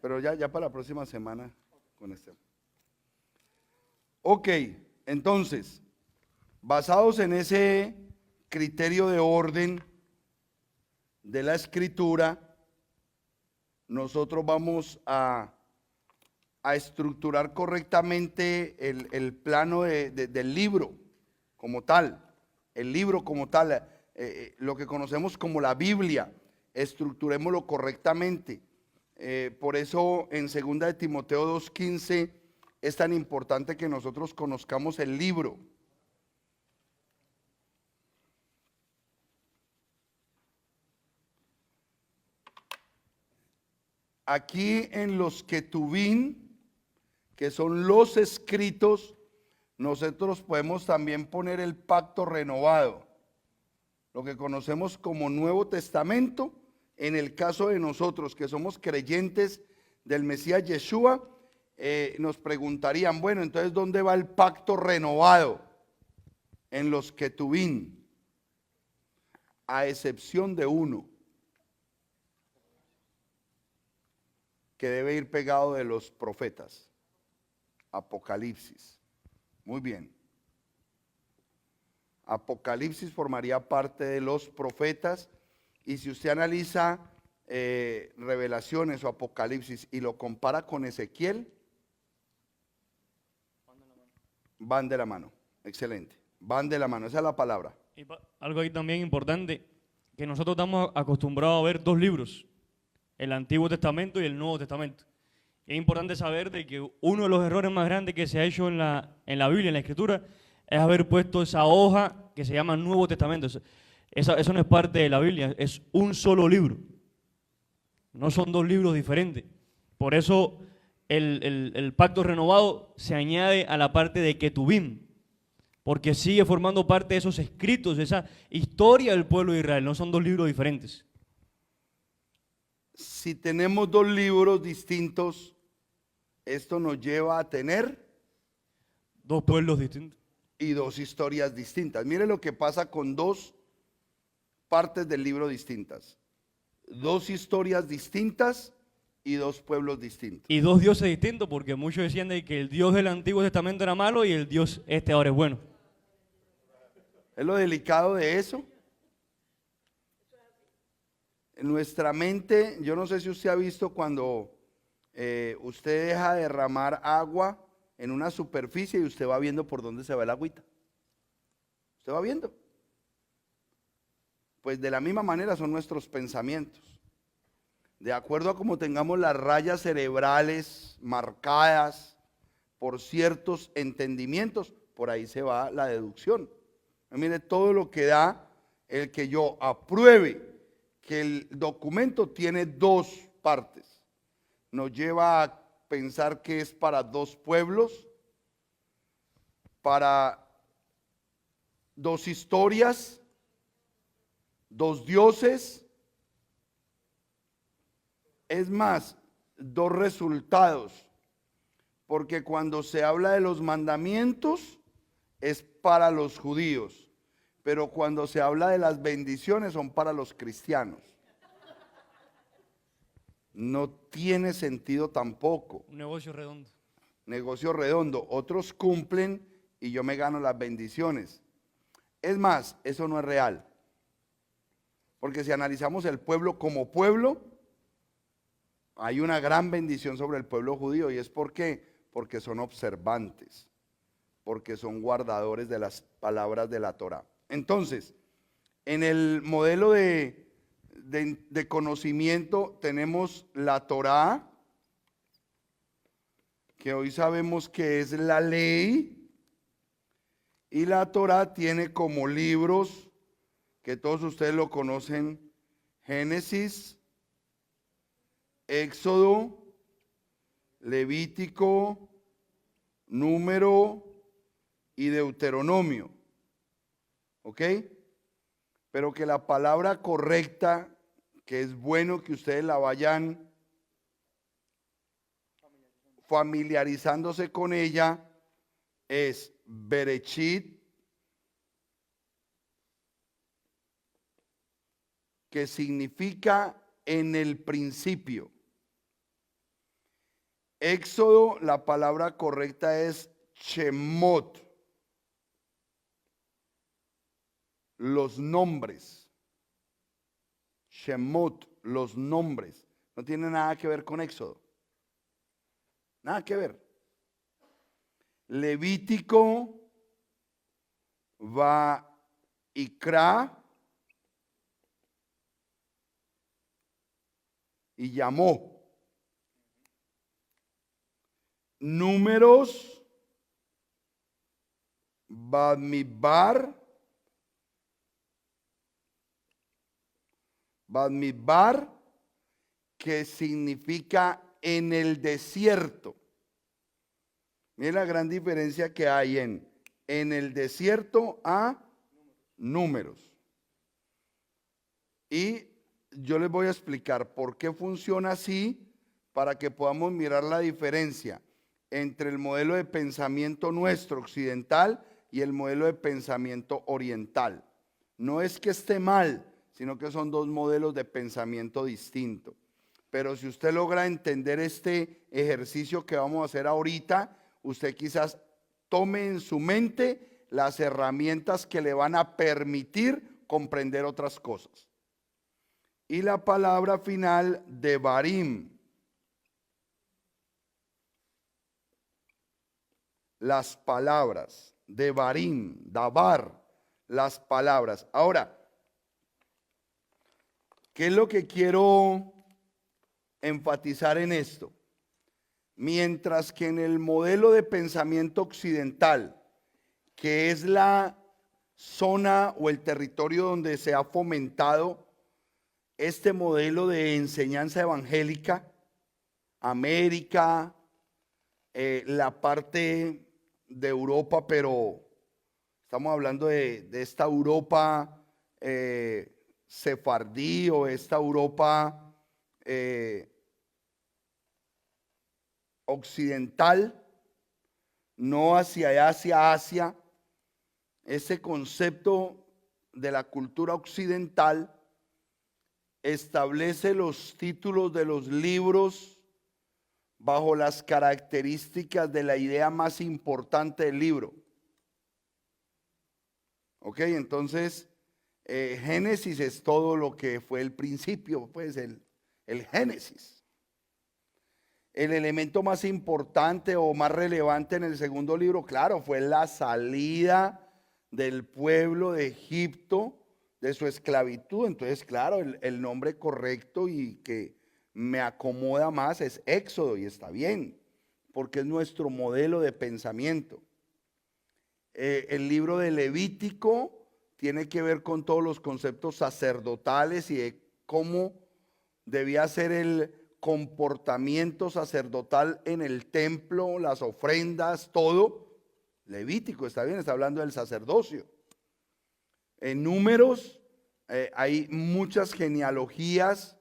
Pero ya para la próxima semana con este. Ok, entonces, basados en ese criterio de orden de la escritura, nosotros vamos a estructurar correctamente el plano del libro como tal, el libro como tal, lo que conocemos como la Biblia, estructurémoslo correctamente. Por eso en 2 de Timoteo 2:15 es tan importante que nosotros conozcamos el libro. Aquí en los Ketuvim, que son los escritos, nosotros podemos también poner el pacto renovado, lo que conocemos como Nuevo Testamento. En el caso de nosotros que somos creyentes del Mesías Yeshua, nos preguntarían, bueno, entonces ¿dónde va el pacto renovado? En los Ketuvim, a excepción de uno, que debe ir pegado de los profetas. Apocalipsis. Muy bien. Apocalipsis formaría parte de los profetas, y si usted analiza Revelaciones o Apocalipsis y lo compara con Ezequiel, van de la mano. Excelente. Van de la mano, esa es la palabra. Y algo ahí también importante, que nosotros estamos acostumbrados a ver dos libros, el Antiguo Testamento y el Nuevo Testamento. Y es importante saber de que uno de los errores más grandes que se ha hecho en la Biblia, en la Escritura, es haber puesto esa hoja que se llama Nuevo Testamento. Eso no es parte de la Biblia, es un solo libro. No son dos libros diferentes. Por eso el pacto renovado se añade a la parte de Ketubim, porque sigue formando parte de esos escritos, de esa historia del pueblo de Israel. No son dos libros diferentes. Si tenemos dos libros distintos, esto nos lleva a tener Dos pueblos distintos. y dos historias distintas. Mire lo que pasa con dos partes del libro distintas. Dos historias distintas y dos pueblos distintos. Y dos dioses distintos, porque muchos decían de que el Dios del Antiguo Testamento era malo y el Dios ahora es bueno. ¿Es lo delicado de eso? En nuestra mente, yo no sé si usted ha visto cuando usted deja derramar agua en una superficie y usted va viendo por dónde se va el agüita. Usted va viendo. Pues de la misma manera son nuestros pensamientos. De acuerdo a cómo tengamos las rayas cerebrales marcadas por ciertos entendimientos, por ahí se va la deducción. Mire todo lo que da el que yo apruebe que el documento tiene dos partes. Nos lleva a pensar que es para dos pueblos, para dos historias, dos dioses, es más, dos resultados, porque cuando se habla de los mandamientos es para los judíos, pero cuando se habla de las bendiciones son para los cristianos. No tiene sentido tampoco. Un negocio redondo. Negocio redondo. Otros cumplen y yo me gano las bendiciones. Es más, eso no es real. Porque si analizamos el pueblo como pueblo, hay una gran bendición sobre el pueblo judío. ¿Y es por qué? Porque son observantes, porque son guardadores de las palabras de la Torá. Entonces, en el modelo de conocimiento tenemos la Torá, que hoy sabemos que es la ley, y la Torá tiene como libros, que todos ustedes lo conocen, Génesis, Éxodo, Levítico, Número y Deuteronomio. ¿Ok? Pero que la palabra correcta, que es bueno que ustedes la vayan familiarizándose con ella, es Bereshit, que significa en el principio. Éxodo, la palabra correcta es Shemot, los nombres. Shemot, los nombres. No tiene nada que ver con Éxodo. Nada que ver. Levítico, Vaikra y llamó. Números, Bamidbar, que significa en el desierto. Miren la gran diferencia que hay en el desierto a números. Y yo les voy a explicar por qué funciona así, para que podamos mirar la diferencia entre el modelo de pensamiento nuestro occidental y el modelo de pensamiento oriental. No es que esté mal, sino que son dos modelos de pensamiento distintos. Pero si usted logra entender este ejercicio que vamos a hacer ahorita, usted quizás tome en su mente las herramientas que le van a permitir comprender otras cosas. Y la palabra final, devarim. Las palabras, devarim, davar, las palabras. Ahora, ¿qué es lo que quiero enfatizar en esto? Mientras que en el modelo de pensamiento occidental, que es la zona o el territorio donde se ha fomentado este modelo de enseñanza evangélica, América, la parte de Europa, pero estamos hablando de esta Europa sefardí o esta Europa occidental, no hacia allá, hacia Asia. Ese concepto de la cultura occidental establece los títulos de los libros bajo las características de la idea más importante del libro. Ok, entonces Génesis es todo lo que fue el principio, pues el Génesis. El elemento más importante o más relevante en el segundo libro, claro, fue la salida del pueblo de Egipto, de su esclavitud. Entonces, claro, el nombre correcto y que me acomoda más es Éxodo, y está bien, porque es nuestro modelo de pensamiento. El libro de Levítico tiene que ver con todos los conceptos sacerdotales y de cómo debía ser el comportamiento sacerdotal en el templo, las ofrendas, todo. Levítico, está bien, está hablando del sacerdocio. En Números hay muchas genealogías,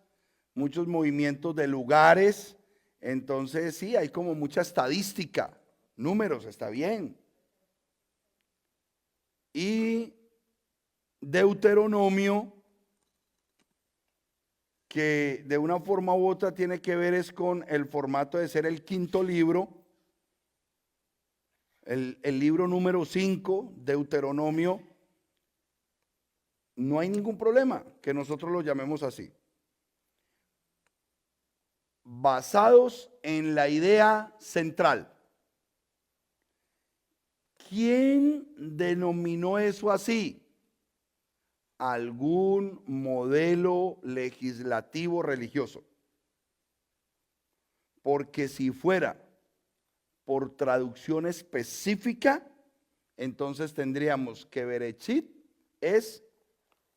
muchos movimientos de lugares. Entonces sí, hay como mucha estadística. Números, está bien. Y Deuteronomio, que de una forma u otra tiene que ver es con el formato de ser el quinto libro, el libro número 5, Deuteronomio. No hay ningún problema que nosotros lo llamemos así. Basados en la idea central. ¿Quién denominó eso así? Algún modelo legislativo religioso. Porque si fuera por traducción específica, entonces tendríamos que Berechit es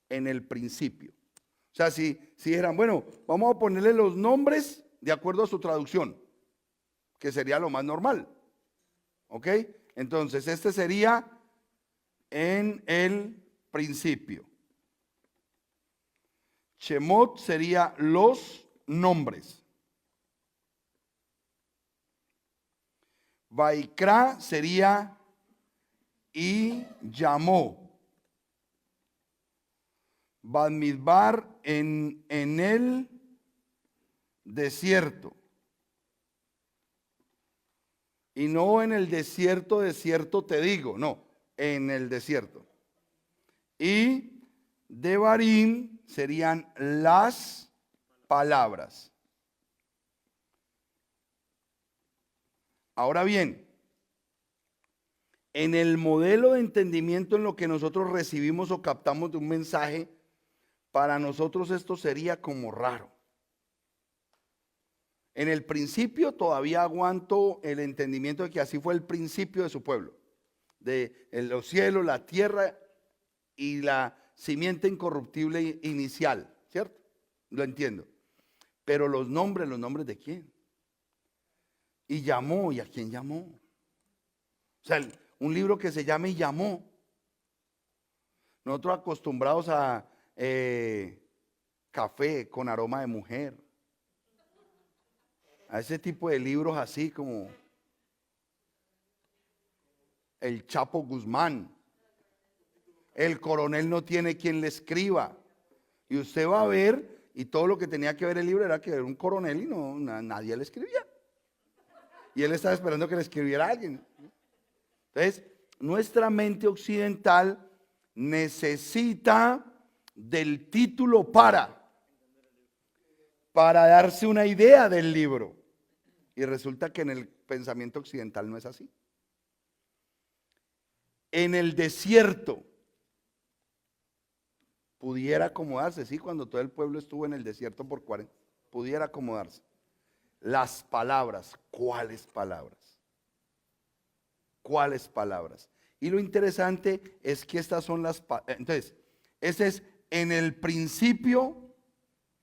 en el principio. O sea, si dijeran, bueno, vamos a ponerle los nombres de acuerdo a su traducción, que sería lo más normal. ¿Ok? Entonces, este sería en el principio. Shemot sería los nombres. Vaikra sería y llamó. Bamidbar en el desierto. Y no en el desierto, desierto te digo, no, en el desierto. Y Devarim serían las palabras. Ahora bien, en el modelo de entendimiento en lo que nosotros recibimos o captamos de un mensaje, para nosotros esto sería como raro. En el principio todavía aguanto el entendimiento de que así fue el principio de su pueblo, de los cielos, la tierra y la simiente incorruptible inicial, ¿cierto? Lo entiendo. Pero los nombres ¿de quién? Y llamó, ¿y a quién llamó? O sea, un libro que se llame y llamó. Nosotros acostumbrados a café con aroma de mujer, a ese tipo de libros así como El Chapo Guzmán. El coronel no tiene quien le escriba. Y usted va a ver, y todo lo que tenía que ver el libro era que era un coronel y no, nadie le escribía. Y él estaba esperando que le escribiera a alguien. Entonces, nuestra mente occidental necesita del título para darse una idea del libro. Y resulta que en el pensamiento occidental no es así. En el desierto pudiera acomodarse, sí, cuando todo el pueblo estuvo en el desierto por 40, pudiera acomodarse. Las palabras, ¿cuáles palabras? ¿Cuáles palabras? Y lo interesante es que estas son las palabras. Entonces, ese es en el principio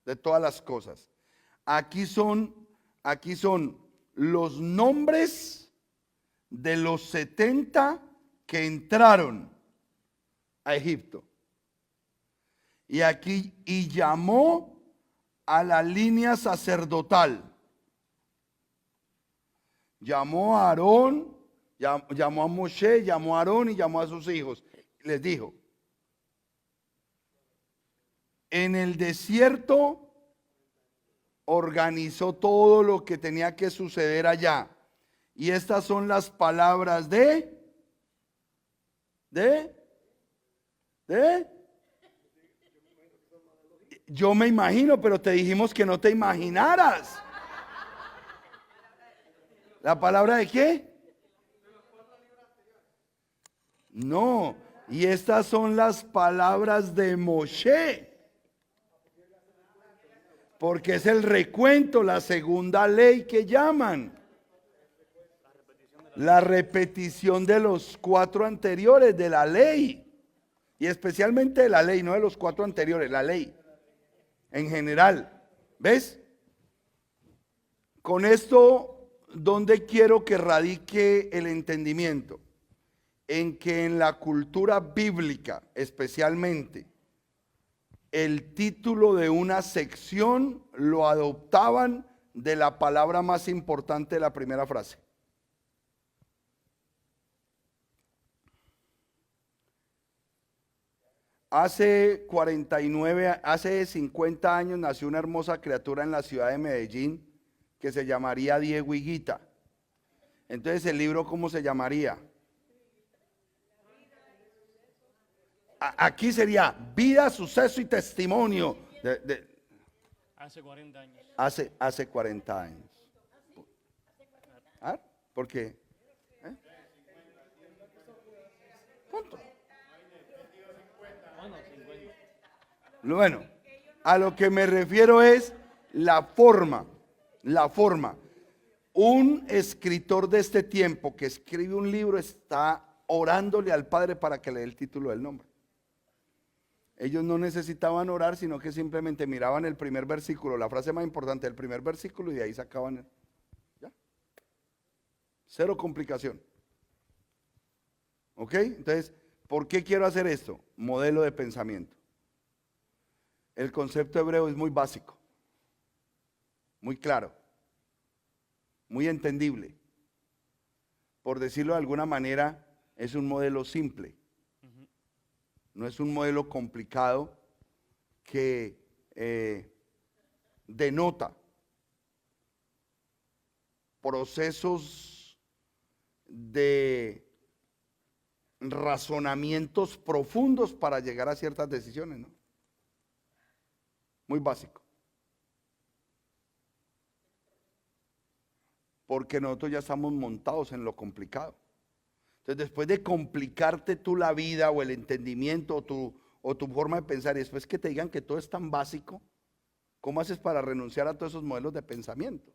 de todas las cosas. Aquí son los nombres de los 70 que entraron a Egipto. Y aquí, y llamó a la línea sacerdotal. Llamó a Aarón, llamó a Moshe, llamó a Aarón y llamó a sus hijos. Les dijo, en el desierto organizó todo lo que tenía que suceder allá. Y estas son las palabras de yo me imagino, pero te dijimos que no te imaginaras. ¿La palabra de qué? No, y estas son las palabras de Moshe. Porque es el recuento, la segunda ley que llaman. La repetición de los 4 anteriores de la ley. Y especialmente de la ley, no de los 4 anteriores, la ley. En general. ¿Ves? Con esto, ¿dónde quiero que radique el entendimiento? En que en la cultura bíblica, especialmente, el título de una sección lo adoptaban de la palabra más importante de la primera frase. Hace 50 años nació una hermosa criatura en la ciudad de Medellín que se llamaría Diego Higuita. Entonces, ¿el libro cómo se llamaría? Aquí sería vida, suceso y testimonio. Hace 40 años. Hace 40 años. ¿Ah? ¿Por qué? Punto. Bueno, a lo que me refiero es la forma. Un escritor de este tiempo que escribe un libro está orándole al Padre para que le dé el título del nombre. Ellos no necesitaban orar, sino que simplemente miraban el primer versículo, la frase más importante del primer versículo, y de ahí sacaban. ¿Ya? Cero complicación. ¿Ok? Entonces, ¿por qué quiero hacer esto? Modelo de pensamiento. El concepto hebreo es muy básico, muy claro, muy entendible. Por decirlo de alguna manera, es un modelo simple. No es un modelo complicado que denota procesos de razonamientos profundos para llegar a ciertas decisiones, ¿no? Muy básico. Porque nosotros ya estamos montados en lo complicado. Entonces, después de complicarte tú la vida o el entendimiento o tu forma de pensar, y después que te digan que todo es tan básico, ¿cómo haces para renunciar a todos esos modelos de pensamiento?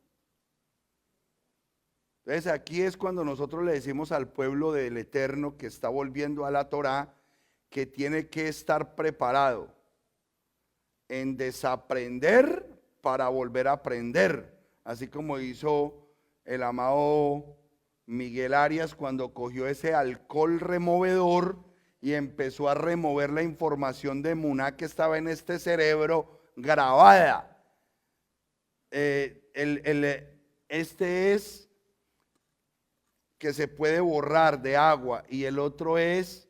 Entonces, aquí es cuando nosotros le decimos al pueblo del Eterno que está volviendo a la Torá que tiene que estar preparado en desaprender para volver a aprender, así como hizo el amado Miguel Arias cuando cogió ese alcohol removedor y empezó a remover la información de Muná que estaba en este cerebro grabada. Este es que se puede borrar de agua y el otro es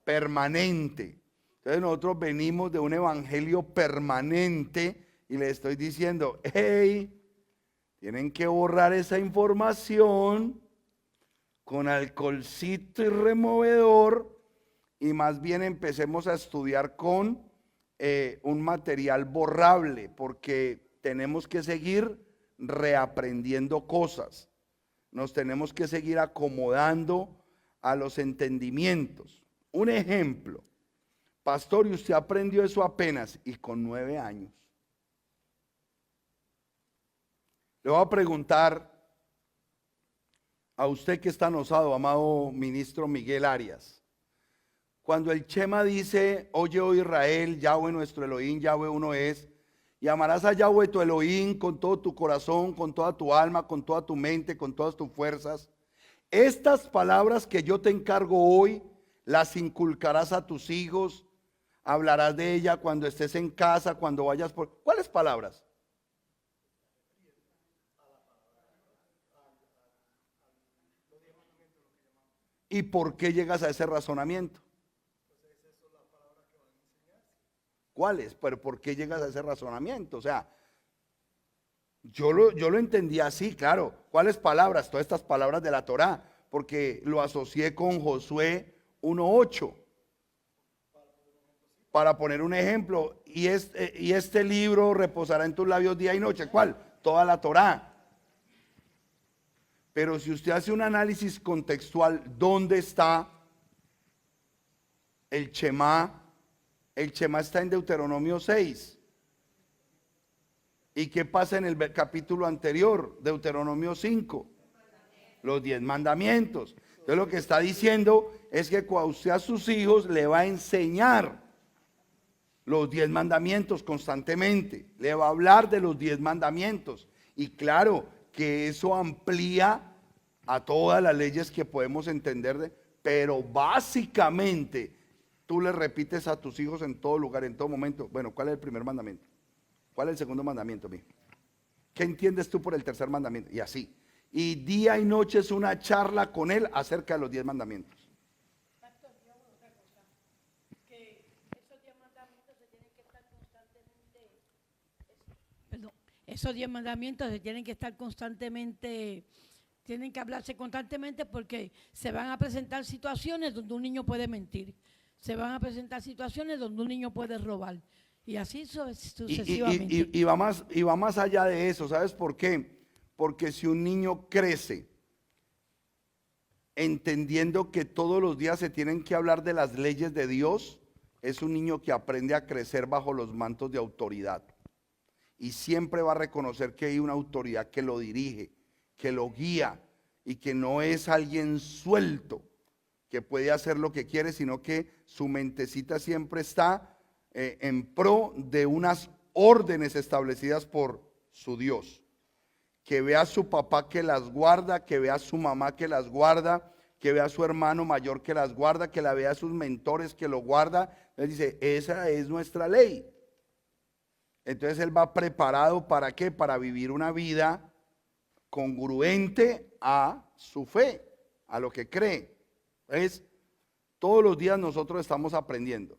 permanente. Entonces nosotros venimos de un evangelio permanente y le estoy diciendo, hey, Tienen que borrar esa información con alcoholcito y removedor y más bien empecemos a estudiar con un material borrable, porque tenemos que seguir reaprendiendo cosas, nos tenemos que seguir acomodando a los entendimientos. Un ejemplo, pastor, y usted aprendió eso apenas y con 9 años. Le voy a preguntar a usted que es tan osado, amado ministro Miguel Arias. Cuando el Shema dice, oye, oh Israel, Yahweh nuestro Elohim, Yahweh uno es, y amarás a Yahweh tu Elohim con todo tu corazón, con toda tu alma, con toda tu mente, con todas tus fuerzas. Estas palabras que yo te encargo hoy, las inculcarás a tus hijos, hablarás de ella cuando estés en casa, cuando vayas por... ¿Cuáles palabras? ¿Y por qué llegas a ese razonamiento? ¿Cuáles? Pero ¿por qué llegas a ese razonamiento? O sea, yo lo entendí así, claro. ¿Cuáles palabras? Todas estas palabras de la Torá, porque lo asocié con Josué 1:8. Para poner un ejemplo, y este libro reposará en tus labios día y noche. ¿Cuál? Toda la Torá. Pero si usted hace un análisis contextual, ¿dónde está el Shema? El Shema está en Deuteronomio 6. ¿Y qué pasa en el capítulo anterior? Deuteronomio 5. Los 10 mandamientos. Entonces lo que está diciendo es que cuando usted a sus hijos le va a enseñar los 10 mandamientos constantemente. Le va a hablar de los 10 mandamientos. Y claro que eso amplía a todas las leyes que podemos entender, pero básicamente tú le repites a tus hijos en todo lugar, en todo momento. Bueno, ¿cuál es el primer mandamiento? ¿Cuál es el segundo mandamiento, mijo? ¿Qué entiendes tú por el tercer mandamiento? Y así. Y día y noche es una charla con él acerca de los 10 mandamientos. Pastor, yo hago otra cosa, que esos 10 mandamientos se tienen que estar constantemente, perdón, esos 10 mandamientos se tienen que estar constantemente, tienen que hablarse constantemente porque se van a presentar situaciones donde un niño puede mentir, se van a presentar situaciones donde un niño puede robar y así sucesivamente. Y va más allá de eso, ¿sabes por qué? Porque si un niño crece entendiendo que todos los días se tienen que hablar de las leyes de Dios, es un niño que aprende a crecer bajo los mantos de autoridad. Y siempre va a reconocer que hay una autoridad que lo dirige, que lo guía y que no es alguien suelto que puede hacer lo que quiere, sino que su mentecita siempre está en pro de unas órdenes establecidas por su Dios. Que vea a su papá que las guarda, que vea a su mamá que las guarda, que vea a su hermano mayor que las guarda, que la vea a sus mentores que lo guarda. Él dice, esa es nuestra ley. Entonces él va preparado ¿para qué? Para vivir una vida congruente a su fe, a lo que cree. ¿Ves? Todos los días nosotros estamos aprendiendo.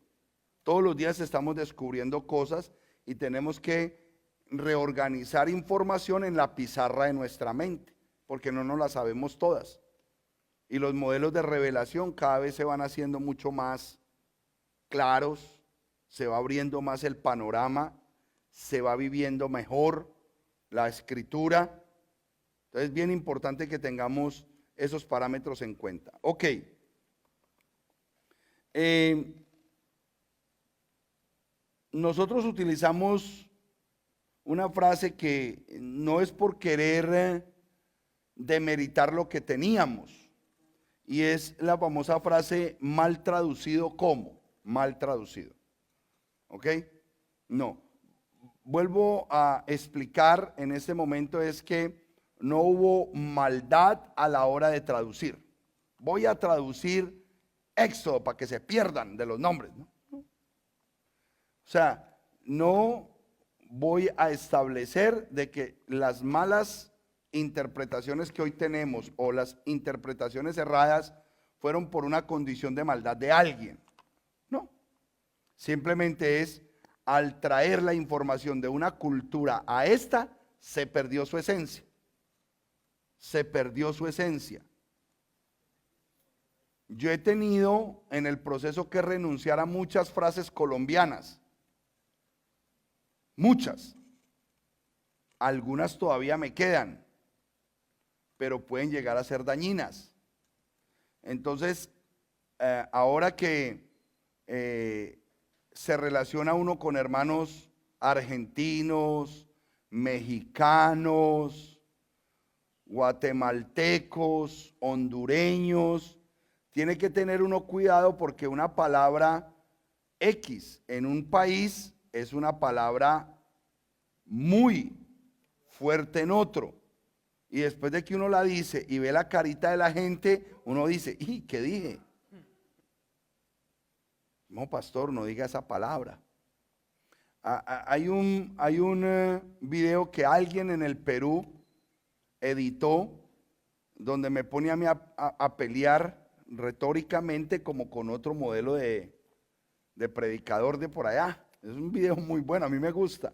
Todos los días estamos descubriendo cosas y tenemos que reorganizar información en la pizarra de nuestra mente, porque no nos la sabemos todas. Y los modelos de revelación cada vez se van haciendo mucho más claros, se va abriendo más el panorama, se va viviendo mejor la escritura. Entonces es bien importante que tengamos esos parámetros en cuenta. Ok. Nosotros utilizamos una frase que no es por querer demeritar lo que teníamos, y es la famosa frase mal traducido como, mal traducido. ¿Ok? No. Vuelvo a explicar en este momento es que no hubo maldad a la hora de traducir. Voy a traducir Éxodo para que se pierdan de los nombres, ¿no? O sea, no voy a establecer de que las malas interpretaciones que hoy tenemos o las interpretaciones erradas fueron por una condición de maldad de alguien. No, simplemente es al traer la información de una cultura a esta, se perdió su esencia. se perdió su esencia. Yo he tenido en el proceso que renunciar a muchas frases colombianas, muchas. Algunas todavía me quedan, pero pueden llegar a ser dañinas. Entonces, ahora que se relaciona uno con hermanos argentinos, mexicanos, guatemaltecos, hondureños, tiene que tener uno cuidado porque una palabra X en un país es una palabra muy fuerte en otro. Y después de que uno la dice y ve la carita de la gente, uno dice, ¿y qué dije? No, pastor, no diga esa palabra. Hay un video que alguien en el Perú editó donde me pone a mí a pelear retóricamente como con otro modelo de predicador de por allá. Es un video muy bueno, a mí me gusta.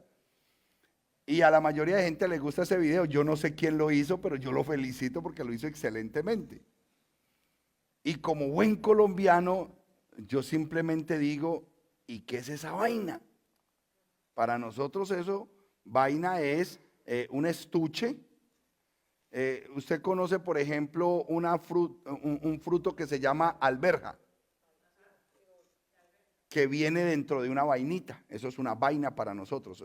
Y a la mayoría de gente le gusta ese video. Yo no sé quién lo hizo, pero yo lo felicito porque lo hizo excelentemente. Y como buen colombiano, yo simplemente digo, ¿y qué es esa vaina? Para nosotros eso, vaina es un estuche. Usted conoce, por ejemplo, un fruto que se llama alberja, que viene dentro de una vainita. Eso es una vaina para nosotros.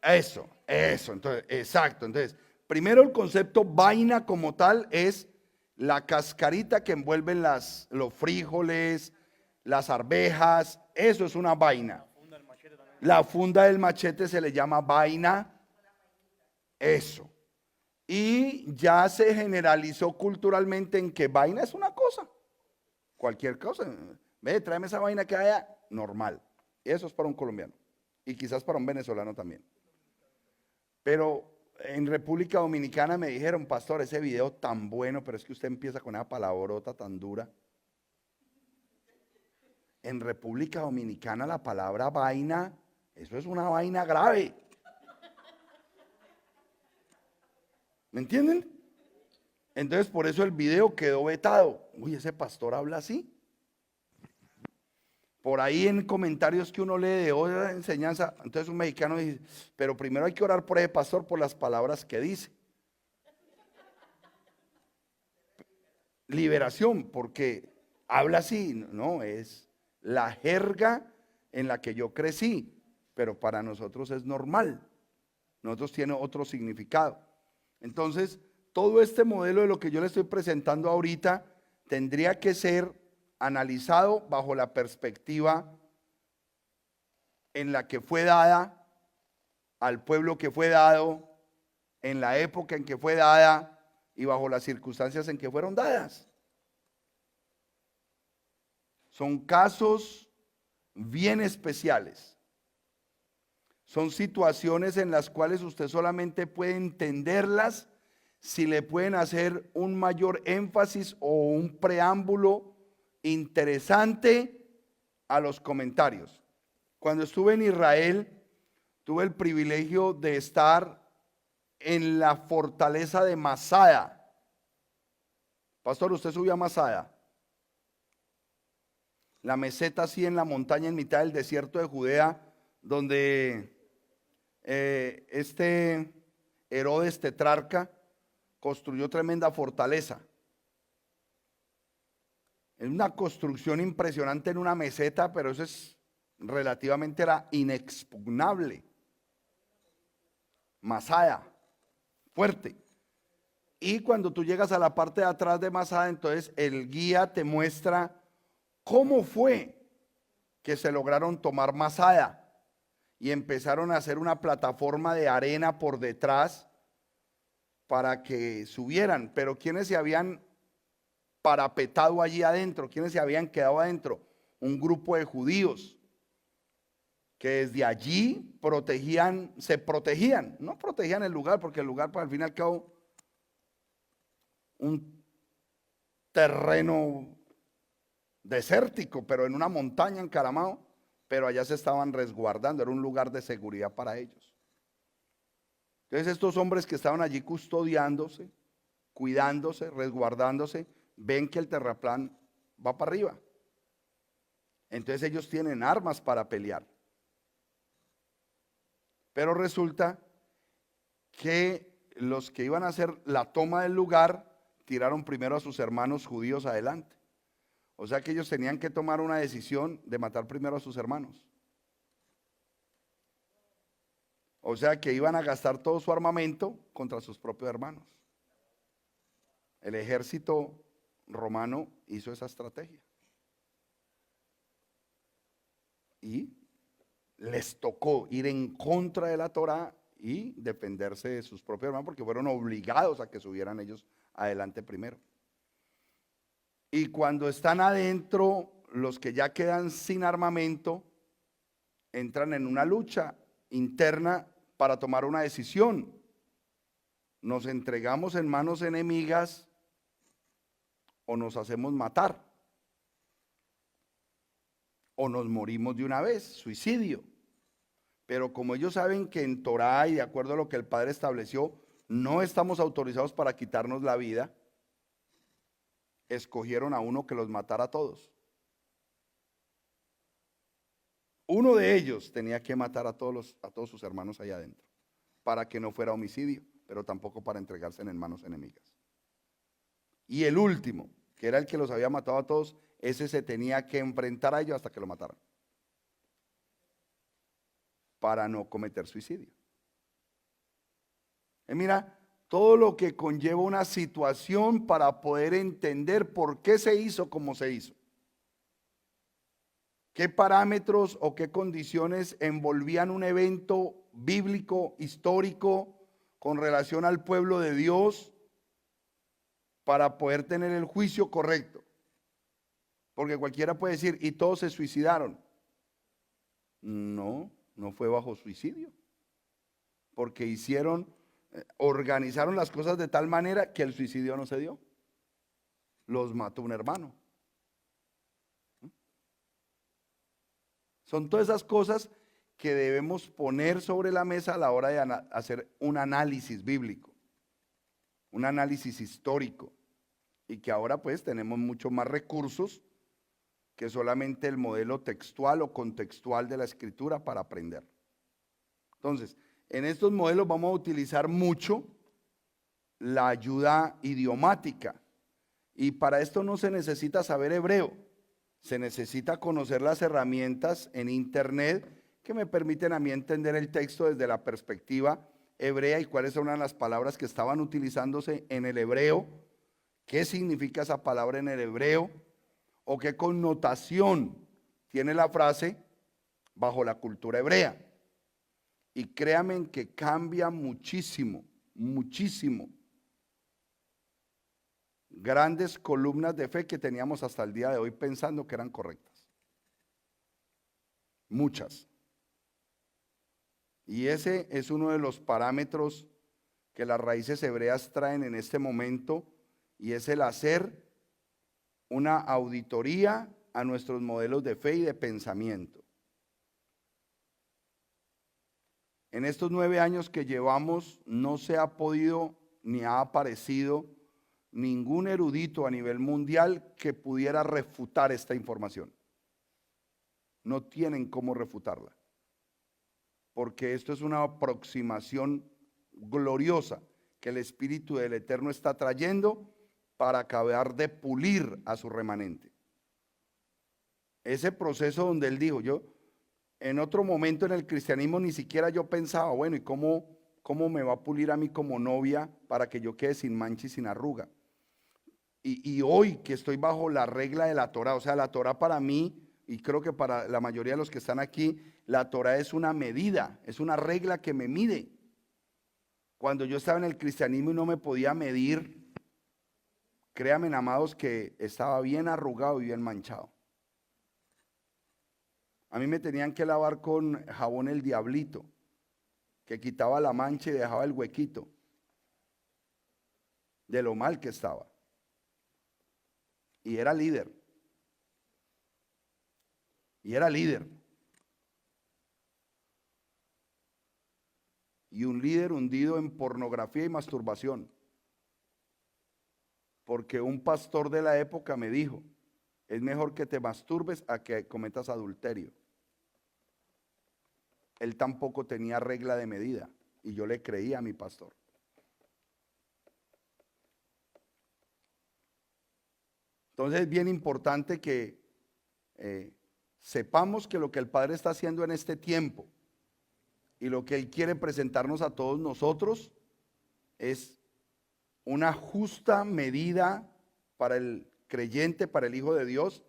Eso, entonces, exacto. Entonces, primero el concepto vaina como tal es la cascarita que envuelven los frijoles, las arvejas, eso es una vaina. La funda del machete se le llama vaina, eso. Y ya se generalizó culturalmente en que vaina es una cosa, cualquier cosa. Ve, tráeme esa vaina que haya, normal. Eso es para un colombiano y quizás para un venezolano también. Pero en República Dominicana me dijeron, pastor, ese video tan bueno, pero es que usted empieza con esa palabrota tan dura. En República Dominicana la palabra vaina, eso es una vaina grave. ¿Me entienden? Entonces por eso el video quedó vetado. Uy, ese pastor habla así. Por ahí en comentarios que uno lee de otra enseñanza, entonces un mexicano dice, pero primero hay que orar por ese pastor por las palabras que dice. Liberación, porque habla así, no, es la jerga en la que yo crecí, pero para nosotros es normal. Nosotros tiene otro significado. Entonces, todo este modelo de lo que yo le estoy presentando ahorita tendría que ser analizado bajo la perspectiva en la que fue dada, al pueblo que fue dado, en la época en que fue dada y bajo las circunstancias en que fueron dadas. Son casos bien especiales. Son situaciones en las cuales usted solamente puede entenderlas si le pueden hacer un mayor énfasis o un preámbulo interesante a los comentarios. Cuando estuve en Israel, tuve el privilegio de estar en la fortaleza de Masada. Pastor, ¿usted subió a Masada? La meseta así en la montaña en mitad del desierto de Judea, donde este Herodes tetrarca construyó tremenda fortaleza. Es una construcción impresionante en una meseta, pero eso es relativamente era inexpugnable. Masada, fuerte. Y cuando tú llegas a la parte de atrás de Masada, entonces el guía te muestra cómo fue que se lograron tomar Masada. Y empezaron a hacer una plataforma de arena por detrás para que subieran. Pero ¿quiénes se habían parapetado allí adentro? ¿Quiénes se habían quedado adentro? Un grupo de judíos que desde allí se protegían, no protegían el lugar, porque el lugar, pues, al fin y al cabo, un terreno desértico, pero en una montaña encaramado, pero allá se estaban resguardando, era un lugar de seguridad para ellos. Entonces estos hombres que estaban allí custodiándose, cuidándose, resguardándose, ven que el terraplán va para arriba. Entonces ellos tienen armas para pelear. Pero resulta que los que iban a hacer la toma del lugar tiraron primero a sus hermanos judíos adelante. O sea que ellos tenían que tomar una decisión de matar primero a sus hermanos. O sea que iban a gastar todo su armamento contra sus propios hermanos. El ejército romano hizo esa estrategia. Y les tocó ir en contra de la Torá y defenderse de sus propios hermanos porque fueron obligados a que subieran ellos adelante primero. Y cuando están adentro, los que ya quedan sin armamento entran en una lucha interna para tomar una decisión. ¿Nos entregamos en manos enemigas o nos hacemos matar? ¿O nos morimos de una vez? Suicidio. Pero como ellos saben que en Torá y de acuerdo a lo que el Padre estableció, no estamos autorizados para quitarnos la vida, escogieron a uno que los matara a todos. Uno de ellos tenía que matar a todos sus hermanos allá adentro, para que no fuera homicidio, pero tampoco para entregarse en manos enemigas. Y el último, que era el que los había matado a todos, ese se tenía que enfrentar a ellos hasta que lo mataran, para no cometer suicidio. Y mira, todo lo que conlleva una situación para poder entender por qué se hizo como se hizo. ¿Qué parámetros o qué condiciones envolvían un evento bíblico, histórico, con relación al pueblo de Dios para poder tener el juicio correcto? Porque cualquiera puede decir, y todos se suicidaron. No, no fue bajo suicidio. Porque organizaron las cosas de tal manera que el suicidio no se dio. Los mató un hermano. Son todas esas cosas que debemos poner sobre la mesa a la hora de hacer un análisis bíblico, un análisis histórico, y que ahora pues tenemos mucho más recursos que solamente el modelo textual o contextual de la escritura para aprender. Entonces, en estos modelos vamos a utilizar mucho la ayuda idiomática, y para esto no se necesita saber hebreo. Se necesita conocer las herramientas en internet que me permiten a mí entender el texto desde la perspectiva hebrea y cuáles son las palabras que estaban utilizándose en el hebreo, qué significa esa palabra en el hebreo o qué connotación tiene la frase bajo la cultura hebrea. Y créanme que cambia muchísimo, muchísimo. Grandes columnas de fe que teníamos hasta el día de hoy pensando que eran correctas. Muchas. Y ese es uno de los parámetros que las raíces hebreas traen en este momento, y es el hacer una auditoría a nuestros modelos de fe y de pensamiento. En estos 9 años que llevamos no se ha podido ni ha aparecido ningún erudito a nivel mundial que pudiera refutar esta información. No tienen cómo refutarla, porque esto es una aproximación gloriosa que el Espíritu del Eterno está trayendo para acabar de pulir a su remanente. Ese proceso donde él dijo, yo en otro momento en el cristianismo ni siquiera yo pensaba, bueno, ¿y cómo me va a pulir a mí como novia para que yo quede sin mancha y sin arruga? Y hoy que estoy bajo la regla de la Torá, o sea, la Torá para mí, y creo que para la mayoría de los que están aquí, la Torá es una medida, es una regla que me mide. Cuando yo estaba en el cristianismo y no me podía medir, créanme, amados, que estaba bien arrugado y bien manchado. A mí me tenían que lavar con jabón el Diablito, que quitaba la mancha y dejaba el huequito de lo mal que estaba. Y era líder. Y y un líder hundido en pornografía y masturbación. Porque un pastor de la época me dijo, es mejor que te masturbes a que cometas adulterio. Él tampoco tenía regla de medida y yo le creía a mi pastor. Entonces es bien importante que sepamos que lo que el Padre está haciendo en este tiempo y lo que Él quiere presentarnos a todos nosotros es una justa medida para el creyente, para el Hijo de Dios,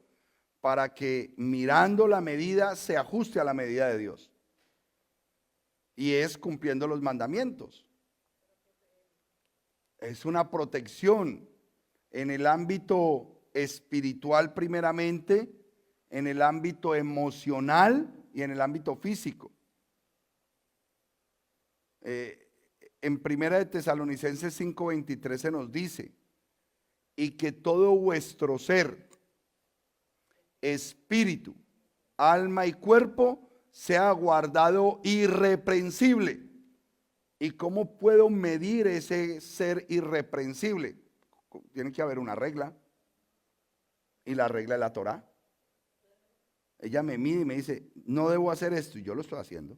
para que mirando la medida se ajuste a la medida de Dios. Y es cumpliendo los mandamientos. Es una protección en el ámbito espiritual primeramente, en el ámbito emocional y en el ámbito físico. En Primera de Tesalonicenses 5:23 se nos dice, y que todo vuestro ser, espíritu, alma y cuerpo sea guardado irreprensible. ¿Y cómo puedo medir ese ser irreprensible? Tiene que haber una regla. Y la regla es la Torá. Ella me mide y me dice, no debo hacer esto, y yo lo estoy haciendo.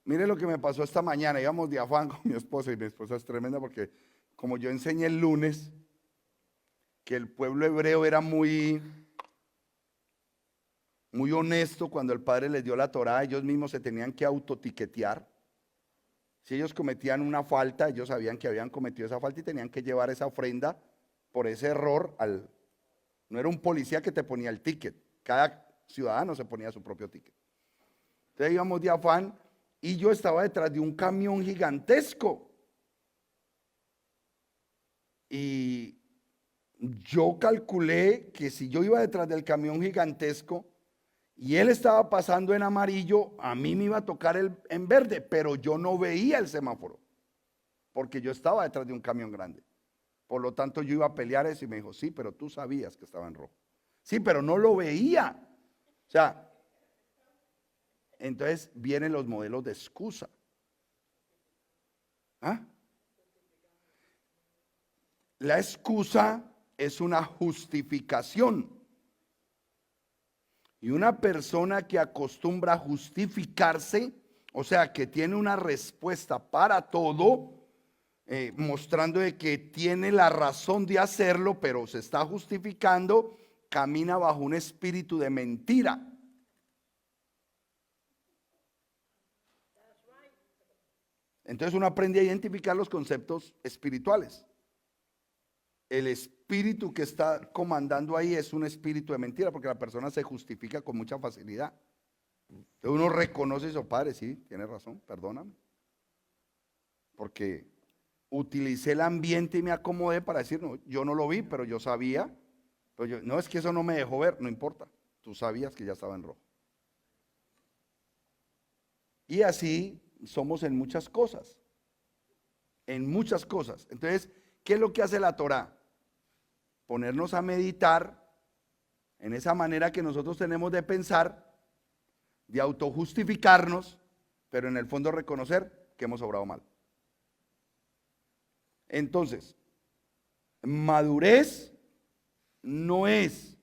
Mire lo que me pasó esta mañana. Íbamos de afán con mi esposa, y mi esposa es tremenda porque como yo enseñé el lunes que el pueblo hebreo era muy honesto cuando el Padre les dio la Torá, ellos mismos se tenían que autotiquetear. Si ellos cometían una falta, ellos sabían que habían cometido esa falta y tenían que llevar esa ofrenda por ese error no era un policía que te ponía el ticket, cada ciudadano se ponía su propio ticket. Entonces íbamos de afán y yo estaba detrás de un camión gigantesco. Y yo calculé que si yo iba detrás del camión gigantesco y él estaba pasando en amarillo, a mí me iba a tocar en verde, pero yo no veía el semáforo, porque yo estaba detrás de un camión grande. Por lo tanto, yo iba a pelear eso y me dijo, sí, pero tú sabías que estaba en rojo. Sí, pero no lo veía. O sea, entonces vienen los modelos de excusa. ¿Ah? La excusa es una justificación. Y una persona que acostumbra a justificarse, o sea, que tiene una respuesta para todo, mostrando de que tiene la razón de hacerlo, pero se está justificando, camina bajo un espíritu de mentira. Entonces uno aprende a identificar los conceptos espirituales. El espíritu que está comandando ahí es un espíritu de mentira, porque la persona se justifica con mucha facilidad. Entonces uno reconoce eso, Padre, sí, tiene razón, perdóname. Porque utilicé el ambiente y me acomodé para decir, no, yo no lo vi, pero yo sabía. Pero no, es que eso no me dejó ver, no importa. Tú sabías que ya estaba en rojo. Y así somos en muchas cosas. En muchas cosas. Entonces, ¿qué es lo que hace la Torá? Ponernos a meditar en esa manera que nosotros tenemos de pensar, de autojustificarnos, pero en el fondo reconocer que hemos obrado mal. Entonces, madurez no es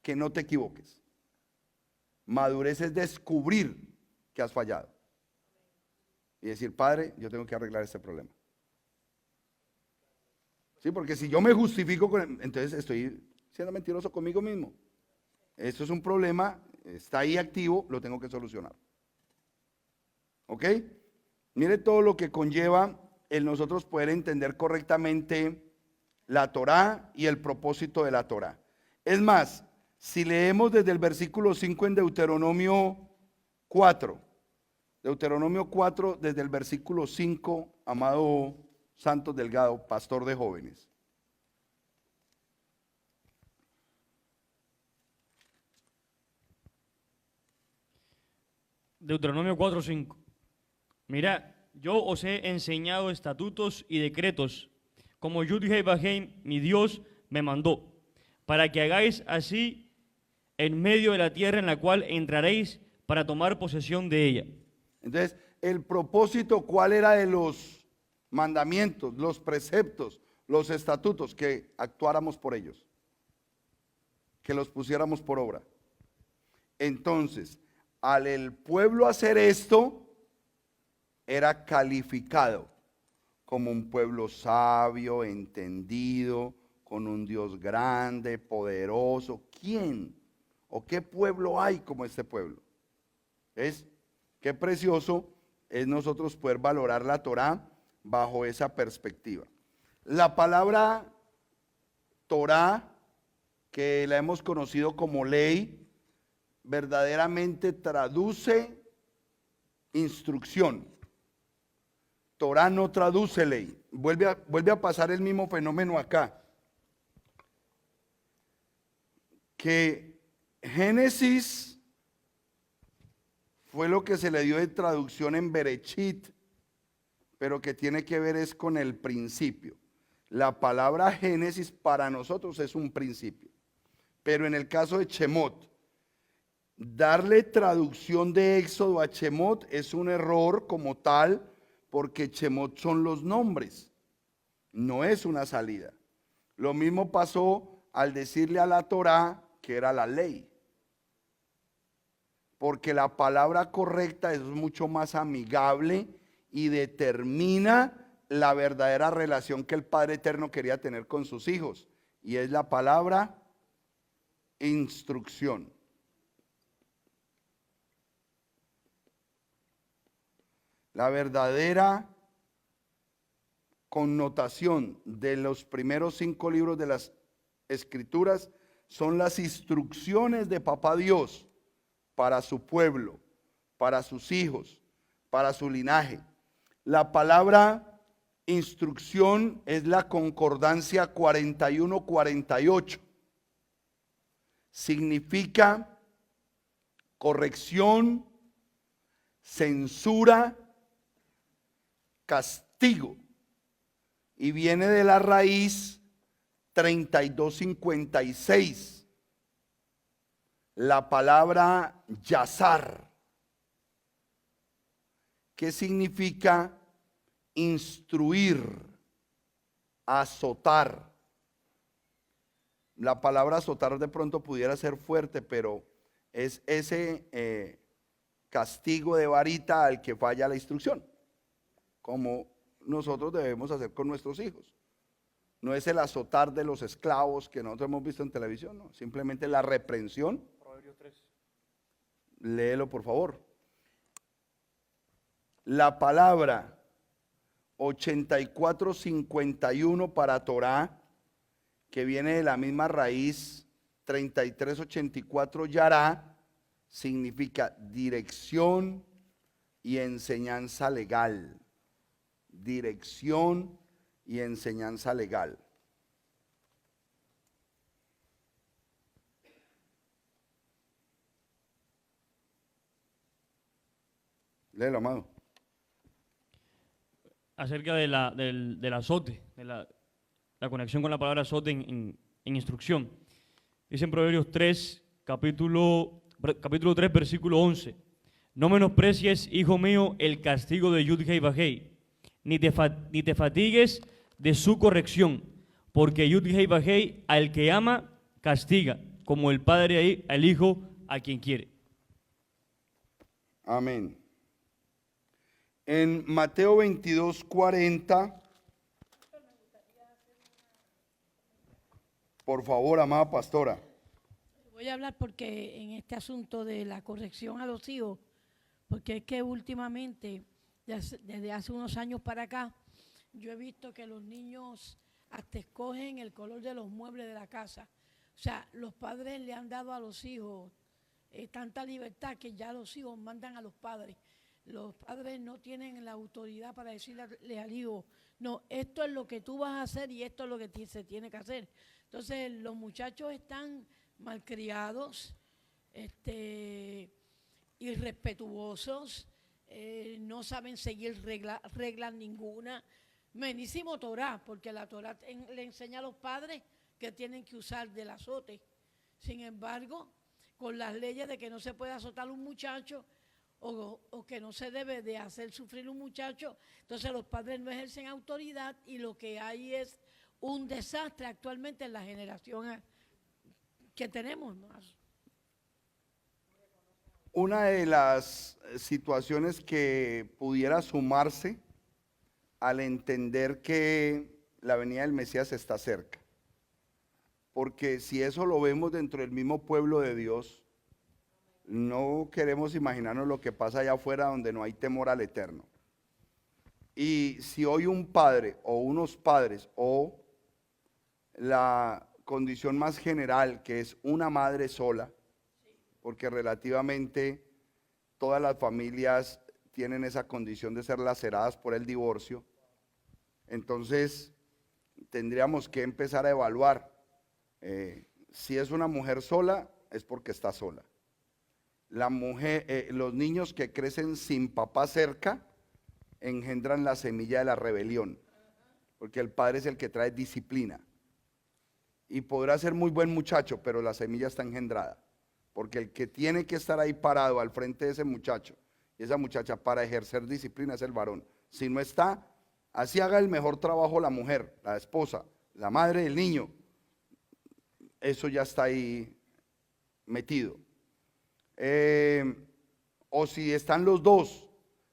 que no te equivoques. Madurez es descubrir que has fallado. Y decir, Padre, yo tengo que arreglar este problema. Sí, porque si yo me justifico, entonces estoy siendo mentiroso conmigo mismo. Esto es un problema, está ahí activo, lo tengo que solucionar. ¿Ok? Mire todo lo que conlleva el nosotros poder entender correctamente la Torá y el propósito de la Torá. Es más, si leemos desde el versículo 5 en Deuteronomio 4, desde el versículo 5, amado Santos Delgado, pastor de jóvenes. Deuteronomio 4:5. Mirad, yo os he enseñado estatutos y decretos, como Yud-Heh-Vah-Heh, mi Dios, me mandó, para que hagáis así en medio de la tierra en la cual entraréis para tomar posesión de ella. Entonces, el propósito, ¿cuál era de los mandamientos, los preceptos, los estatutos? Que actuáramos por ellos, que los pusiéramos por obra. Entonces, al el pueblo hacer esto, era calificado como un pueblo sabio, entendido, con un Dios grande, poderoso. ¿Quién o qué pueblo hay como este pueblo? ¿Es? Qué precioso es nosotros poder valorar la Torá bajo esa perspectiva. La palabra Torá, que la hemos conocido como ley, verdaderamente traduce instrucción. Torá no traduce ley. Vuelve a pasar el mismo fenómeno acá. Que Génesis fue lo que se le dio de traducción en Berechit, pero que tiene que ver es con el principio. La palabra Génesis para nosotros es un principio, pero en el caso de Shemot, darle traducción de Éxodo a Shemot es un error como tal, porque Shemot son los nombres, no es una salida. Lo mismo pasó al decirle a la Torá que era la ley, porque la palabra correcta es mucho más amigable y determina la verdadera relación que el Padre Eterno quería tener con sus hijos, y es la palabra instrucción. La verdadera connotación de los primeros 5 libros de las Escrituras son las instrucciones de Papá Dios para su pueblo, para sus hijos, para su linaje. La palabra instrucción es la concordancia 41-48. Significa corrección, censura, castigo, y viene de la raíz 3256, la palabra yazar, que significa instruir, azotar. La palabra azotar de pronto pudiera ser fuerte, pero es ese castigo de varita al que falla la instrucción, como nosotros debemos hacer con nuestros hijos. No es el azotar de los esclavos que nosotros hemos visto en televisión, no, simplemente la reprensión. Proverbios 3. Léelo, por favor. La palabra 8451 para Torá, que viene de la misma raíz 3384 yará, significa dirección y enseñanza legal. Dirección y enseñanza legal. Léelo, amado. Acerca de del azote, de la conexión con la palabra azote en instrucción. Dice en Proverbios 3, capítulo 3, versículo 11. No menosprecies, hijo mío, el castigo de Yud-Hei Vajei, ni te fatigues de su corrección, porque Yud-Hei Vajei al que ama castiga, como el padre al hijo a quien quiere. Amén. En Mateo 22:40, por favor, amada pastora. Voy a hablar porque en este asunto de la corrección a los hijos, porque es que últimamente, desde hace unos años para acá, yo he visto que los niños hasta escogen el color de los muebles de la casa. O sea, los padres le han dado a los hijos tanta libertad que ya los hijos mandan a los padres. Los padres no tienen la autoridad para decirle al hijo, no, esto es lo que tú vas a hacer y esto es lo que se tiene que hacer. Entonces, los muchachos están malcriados, irrespetuosos, no saben seguir reglas ninguna. Menísimo Torá, porque la Torá le enseña a los padres que tienen que usar del azote. Sin embargo, con las leyes de que no se puede azotar un muchacho o que no se debe de hacer sufrir un muchacho. Entonces los padres no ejercen autoridad y lo que hay es un desastre actualmente en la generación que tenemos, ¿no? Una de las situaciones que pudiera sumarse al entender que la venida del Mesías está cerca, porque si eso lo vemos dentro del mismo pueblo de Dios, no queremos imaginarnos lo que pasa allá afuera donde no hay temor al Eterno. Y si hoy un padre o unos padres o la condición más general, que es una madre sola, porque relativamente todas las familias tienen esa condición de ser laceradas por el divorcio, entonces tendríamos que empezar a evaluar. Si es una mujer sola, es porque está sola. La mujer, los niños que crecen sin papá cerca engendran la semilla de la rebelión, porque el padre es el que trae disciplina. Y podrá ser muy buen muchacho, pero la semilla está engendrada, porque el que tiene que estar ahí parado al frente de ese muchacho y esa muchacha para ejercer disciplina es el varón. Si no está, así haga el mejor trabajo la mujer, la esposa, la madre del niño, eso ya está ahí metido. O si están los dos,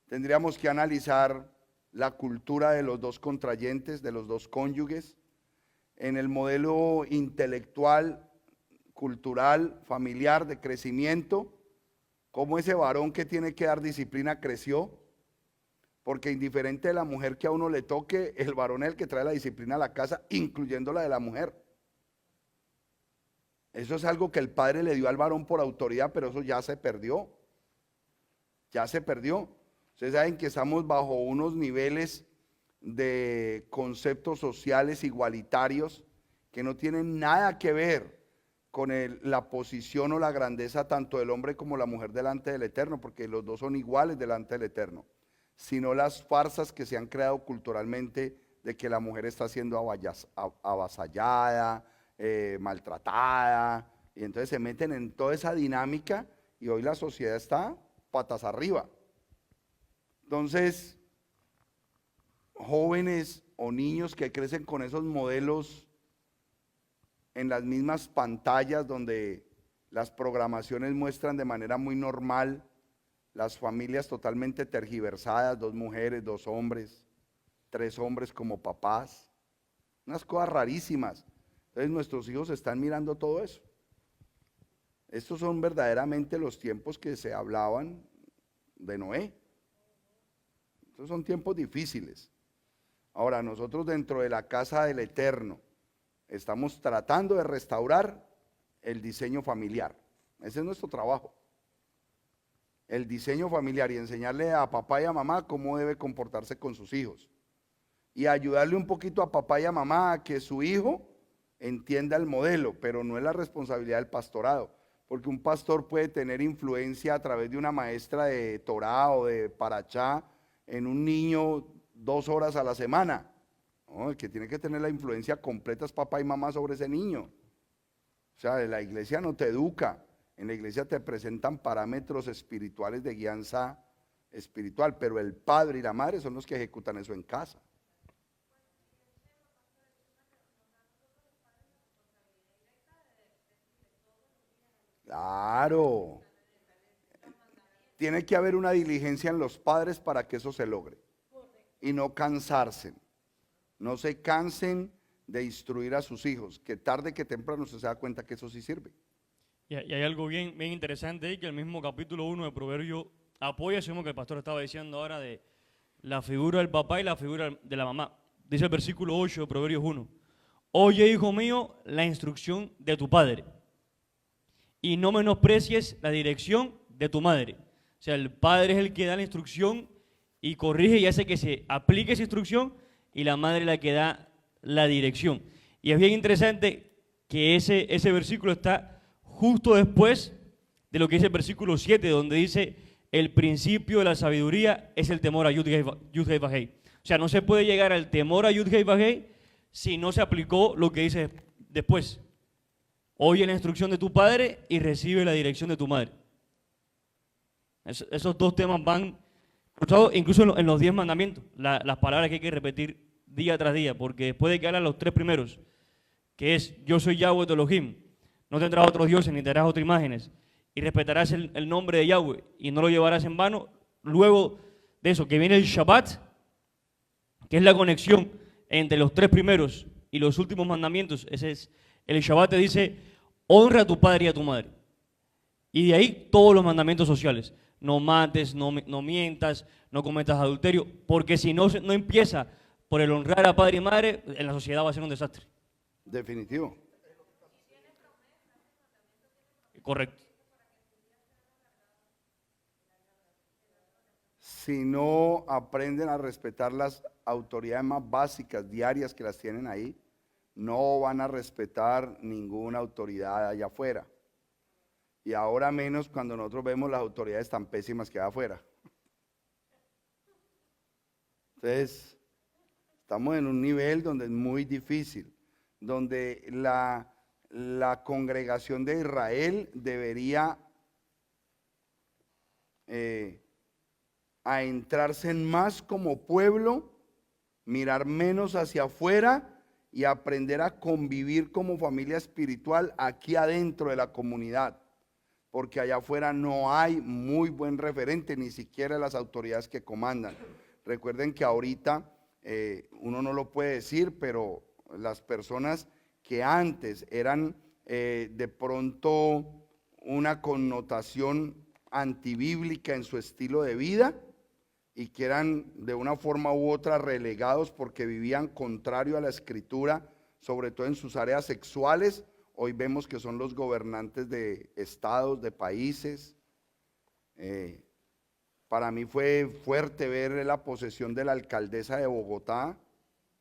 tendríamos que analizar la cultura de los dos contrayentes, de los dos cónyuges, en el modelo intelectual, cultural, familiar, de crecimiento, cómo ese varón que tiene que dar disciplina creció, porque indiferente de la mujer que a uno le toque, el varón es el que trae la disciplina a la casa, incluyendo la de la mujer. Eso es algo que el padre le dio al varón por autoridad, pero eso ya se perdió. Ya se perdió. Ustedes saben que estamos bajo unos niveles de conceptos sociales igualitarios que no tienen nada que ver con la posición o la grandeza tanto del hombre como la mujer delante del Eterno, porque los dos son iguales delante del Eterno, sino las farsas que se han creado culturalmente de que la mujer está siendo avasallada, maltratada, y entonces se meten en toda esa dinámica y hoy la sociedad está patas arriba. Entonces, jóvenes o niños que crecen con esos modelos en las mismas pantallas donde las programaciones muestran de manera muy normal las familias totalmente tergiversadas, 2 mujeres, 2 hombres, 3 hombres como papás, unas cosas rarísimas. Entonces nuestros hijos están mirando todo eso. Estos son verdaderamente los tiempos que se hablaban de Noé. Estos son tiempos difíciles. Ahora, nosotros dentro de la casa del Eterno estamos tratando de restaurar el diseño familiar. Ese es nuestro trabajo. El diseño familiar y enseñarle a papá y a mamá cómo debe comportarse con sus hijos. Y ayudarle un poquito a papá y a mamá a que su hijo entienda el modelo, pero no es la responsabilidad del pastorado, porque un pastor puede tener influencia a través de una maestra de Torá o de Parachá en un niño 2 horas a la semana. No, el que tiene que tener la influencia completa es papá y mamá sobre ese niño. O sea, la iglesia no te educa, en la iglesia te presentan parámetros espirituales de guianza espiritual, pero el padre y la madre son los que ejecutan eso en casa. Claro. Tiene que haber una diligencia en los padres para que eso se logre. Y no cansarse. No se cansen de instruir a sus hijos, que tarde que temprano se da cuenta que eso sí sirve. Y hay algo bien interesante ahí, que el mismo capítulo 1 de Proverbios apoya eso mismo que el pastor estaba diciendo ahora de la figura del papá y la figura de la mamá. Dice el versículo 8 de Proverbios 1. Oye, hijo mío, la instrucción de tu padre y no menosprecies la dirección de tu madre. O sea, el padre es el que da la instrucción y corrige y hace que se aplique esa instrucción, y la madre es la que da la dirección. Y es bien interesante que ese versículo está justo después de lo que dice el versículo 7, donde dice, el principio de la sabiduría es el temor a Yud-Hei-Vah-Hei. O sea, no se puede llegar al temor a Yud-Hei-Vah-Hei si no se aplicó lo que dice después. Oye la instrucción de tu padre y recibe la dirección de tu madre. Esos dos temas van cruzados incluso en los 10 mandamientos, las palabras que hay que repetir día tras día, porque después de que hablan los 3 primeros, que es yo soy Yahweh tu Elohim, no tendrás otros dioses ni te harás otras imágenes, y respetarás el nombre de Yahweh y no lo llevarás en vano. Luego de eso, que viene el Shabbat, que es la conexión entre los 3 primeros y los últimos mandamientos. Ese es, el Shabbat te dice, honra a tu padre y a tu madre. Y de ahí todos los mandamientos sociales. No mates, no mientas, no cometas adulterio, porque si no empieza por el honrar a padre y madre, en la sociedad va a ser un desastre. Definitivo. Correcto. Si no aprenden a respetar las autoridades más básicas, diarias que las tienen ahí, no van a respetar ninguna autoridad allá afuera. Y ahora menos cuando nosotros vemos las autoridades tan pésimas que hay afuera. Entonces, estamos en un nivel donde es muy difícil, donde la congregación de Israel debería adentrarse más como pueblo, mirar menos hacia afuera y aprender a convivir como familia espiritual aquí adentro de la comunidad, porque allá afuera no hay muy buen referente, ni siquiera las autoridades que comandan. Recuerden que ahorita uno no lo puede decir, pero las personas que antes eran de pronto una connotación antibíblica en su estilo de vida y que eran de una forma u otra relegados porque vivían contrario a la escritura, sobre todo en sus áreas sexuales, hoy vemos que son los gobernantes de estados, de países. Para mí fue fuerte ver la posesión de la alcaldesa de Bogotá.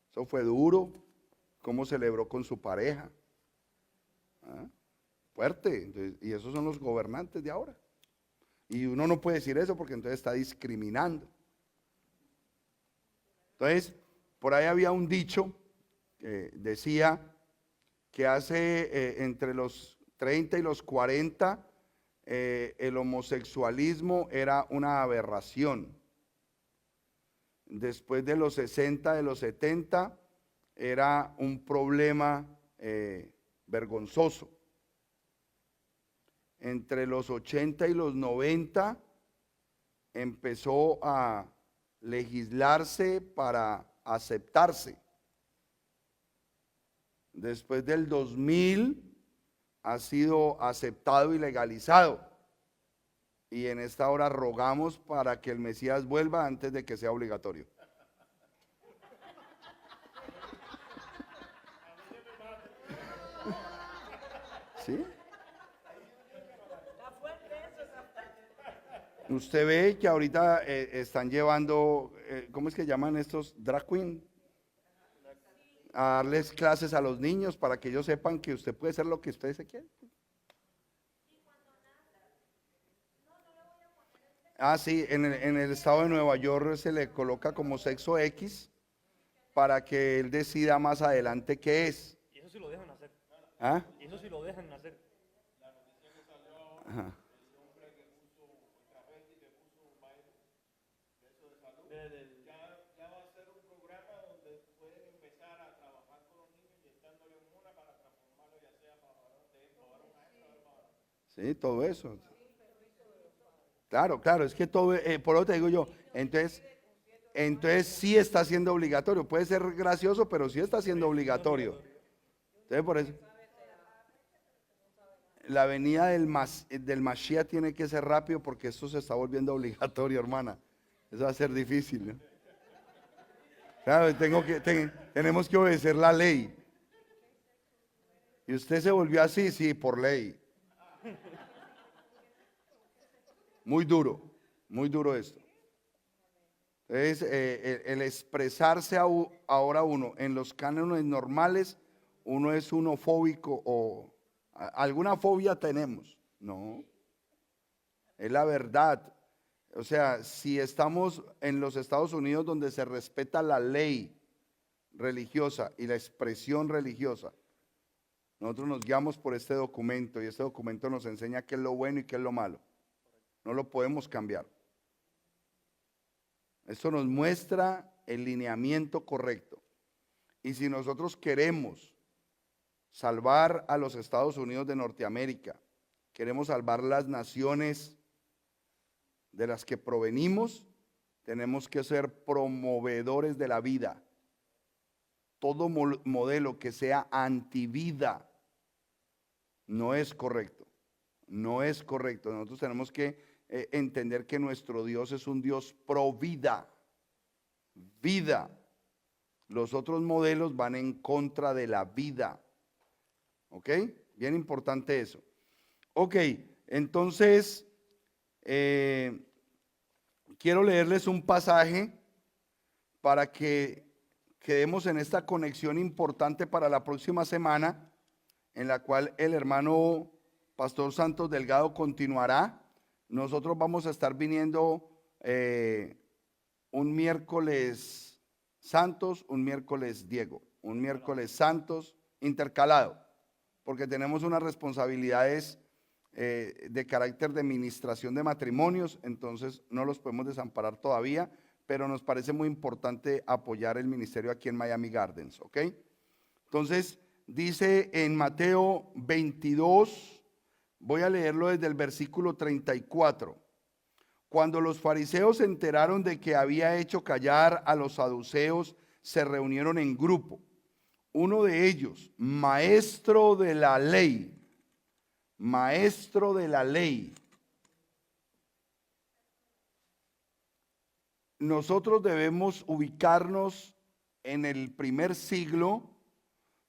Eso fue duro, cómo celebró con su pareja. Fuerte. Entonces, y esos son los gobernantes de ahora. Y uno no puede decir eso porque entonces está discriminando. Entonces, por ahí había un dicho que decía que hace entre los 30 y los 40 el homosexualismo era una aberración. Después de los 60, de los 70, era un problema vergonzoso. Entre los 80 y los 90 empezó a legislarse para aceptarse. Después del 2000 ha sido aceptado y legalizado. Y en esta hora rogamos para que el Mesías vuelva antes de que sea obligatorio. ¿Sí? Usted ve que ahorita están llevando, ¿cómo es que llaman estos? Drag queen. A darles clases a los niños para que ellos sepan que usted puede ser lo que usted se quiere. Ah, sí, en el estado de Nueva York se le coloca como sexo X para que él decida más adelante qué es. Y eso sí lo dejan hacer. ¿Ah? Y eso sí lo dejan hacer. Ajá. Sí, todo eso. Claro, claro, es que todo, por lo que te digo yo, entonces sí está siendo obligatorio. Puede ser gracioso, pero sí está siendo obligatorio. Entonces por eso, la venida del Mashiach tiene que ser rápido porque esto se está volviendo obligatorio, hermana. Eso va a ser difícil, ¿no? Claro, tenemos que obedecer la ley. Y usted se volvió así, sí, por ley. Muy duro esto. Entonces, el expresarse ahora uno en los cánones normales, uno es unofóbico o alguna fobia tenemos. No, es la verdad. O sea, si estamos en los Estados Unidos donde se respeta la ley religiosa y la expresión religiosa, Nosotros nos guiamos por este documento y este documento nos enseña qué es lo bueno y qué es lo malo. No lo podemos cambiar. Esto nos muestra el lineamiento correcto. Y si nosotros queremos salvar a los Estados Unidos de Norteamérica, queremos salvar las naciones de las que provenimos, tenemos que ser promovedores de la vida. Todo modelo que sea antivida no es correcto. No es correcto. Nosotros tenemos que entender que nuestro Dios es un Dios pro vida. Vida. Los otros modelos van en contra de la vida. ¿Ok? Bien importante eso. Ok, entonces quiero leerles un pasaje para que quedemos en esta conexión importante para la próxima semana, en la cual el hermano Pastor Santos Delgado continuará. Nosotros vamos a estar viniendo un miércoles Santos, un miércoles Diego, un miércoles Santos intercalado, porque tenemos unas responsabilidades de carácter de administración de matrimonios, entonces no los podemos desamparar todavía, pero nos parece muy importante apoyar el ministerio aquí en Miami Gardens, ¿ok? Entonces, dice en Mateo 22, voy a leerlo desde el versículo 34. Cuando los fariseos se enteraron de que había hecho callar a los saduceos, se reunieron en grupo. Uno de ellos, maestro de la ley, nosotros debemos ubicarnos en el primer siglo,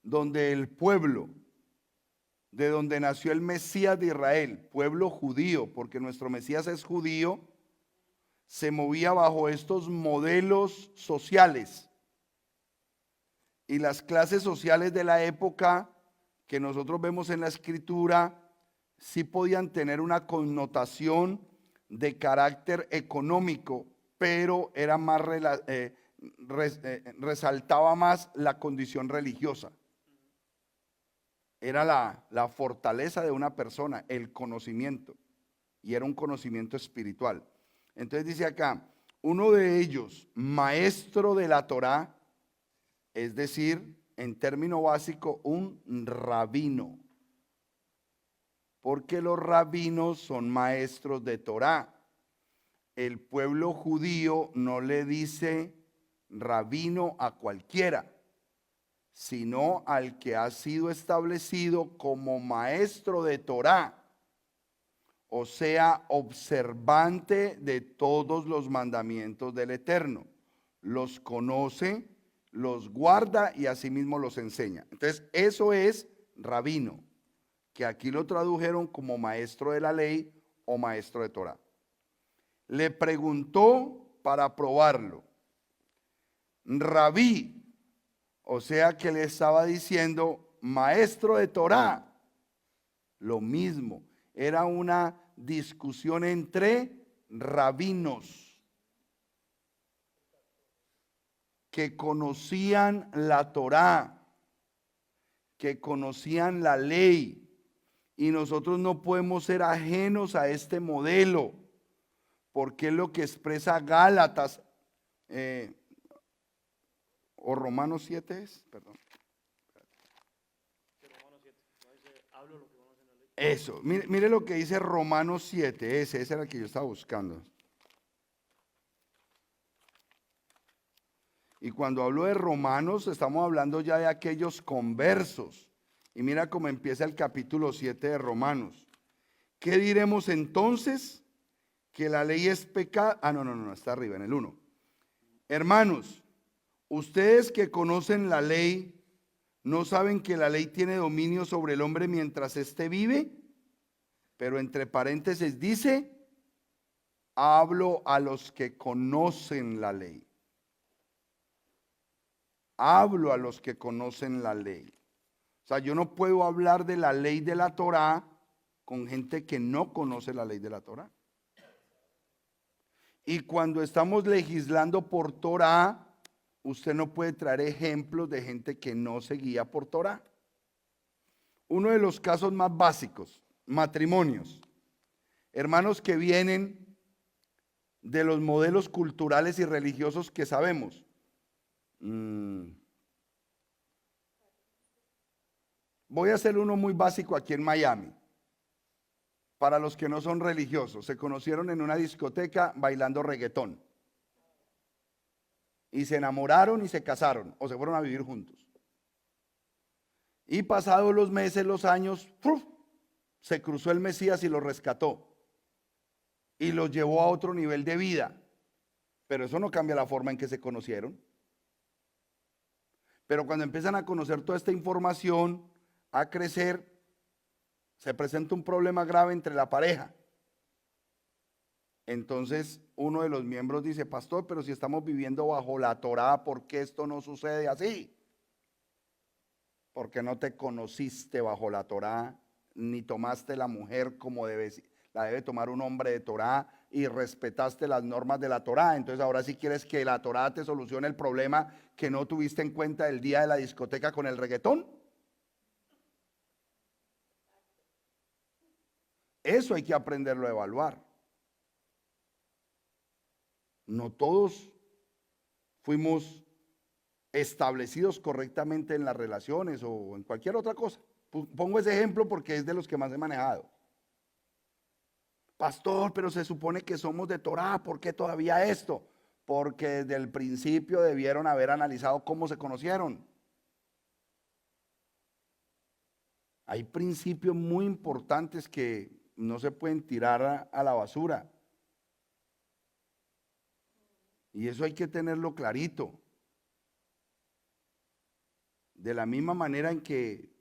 donde el pueblo, de donde nació el Mesías de Israel, pueblo judío, porque nuestro Mesías es judío, se movía bajo estos modelos sociales. Y las clases sociales de la época que nosotros vemos en la Escritura, sí podían tener una connotación de carácter económico, pero era más resaltaba más la condición religiosa. Era la fortaleza de una persona, el conocimiento, y era un conocimiento espiritual. Entonces dice acá, uno de ellos, maestro de la Torá, es decir, en término básico, un rabino, porque los rabinos son maestros de Torá. El pueblo judío no le dice rabino a cualquiera, sino al que ha sido establecido como maestro de Torá, o sea, observante de todos los mandamientos del Eterno. Los conoce, los guarda y asimismo los enseña. Entonces, eso es rabino, que aquí lo tradujeron como maestro de la ley o maestro de Torá. Le preguntó para probarlo, Rabí, o sea que le estaba diciendo maestro de Torá. Lo mismo, era una discusión entre rabinos que conocían la Torá, que conocían la ley, y nosotros no podemos ser ajenos a este modelo, porque es lo que expresa Gálatas o Romanos 7 es, perdón. Eso, mire lo que dice Romanos 7, ese era el que yo estaba buscando. Y cuando hablo de Romanos, estamos hablando ya de aquellos conversos. Y mira cómo empieza el capítulo 7 de Romanos. ¿Qué diremos entonces? Que la ley es pecado. No, está arriba en el 1. Hermanos, ustedes que conocen la ley, ¿no saben que la ley tiene dominio sobre el hombre mientras éste vive? Pero entre paréntesis dice, hablo a los que conocen la ley. Hablo a los que conocen la ley. O sea, yo no puedo hablar de la ley de la Torá con gente que no conoce la ley de la Torá. Y cuando estamos legislando por Torá, usted no puede traer ejemplos de gente que no se guía por Torá. Uno de los casos más básicos, matrimonios. Hermanos que vienen de los modelos culturales y religiosos que sabemos. Voy a hacer uno muy básico aquí en Miami. Para los que no son religiosos, se conocieron en una discoteca bailando reggaetón. Y se enamoraron y se casaron o se fueron a vivir juntos. Y pasados los meses, los años, ¡puf!, se cruzó el Mesías y los rescató. Y los llevó a otro nivel de vida. Pero eso no cambia la forma en que se conocieron. Pero cuando empiezan a conocer toda esta información, a crecer, se presenta un problema grave entre la pareja. Entonces uno de los miembros dice: pastor, pero si estamos viviendo bajo la Torá, ¿por qué esto no sucede así? Porque no te conociste bajo la Torá, ni tomaste la mujer como la debe tomar un hombre de Torá, y respetaste las normas de la Torá. Entonces ahora sí quieres que la Torá te solucione el problema que no tuviste en cuenta el día de la discoteca con el reggaetón. Eso hay que aprenderlo a evaluar. No todos fuimos establecidos correctamente en las relaciones o en cualquier otra cosa. Pongo ese ejemplo porque es de los que más he manejado. Pastor, pero se supone que somos de Torá, ¿por qué todavía esto? Porque desde el principio debieron haber analizado cómo se conocieron. Hay principios muy importantes que no se pueden tirar a la basura. Y eso hay que tenerlo clarito. De la misma manera en que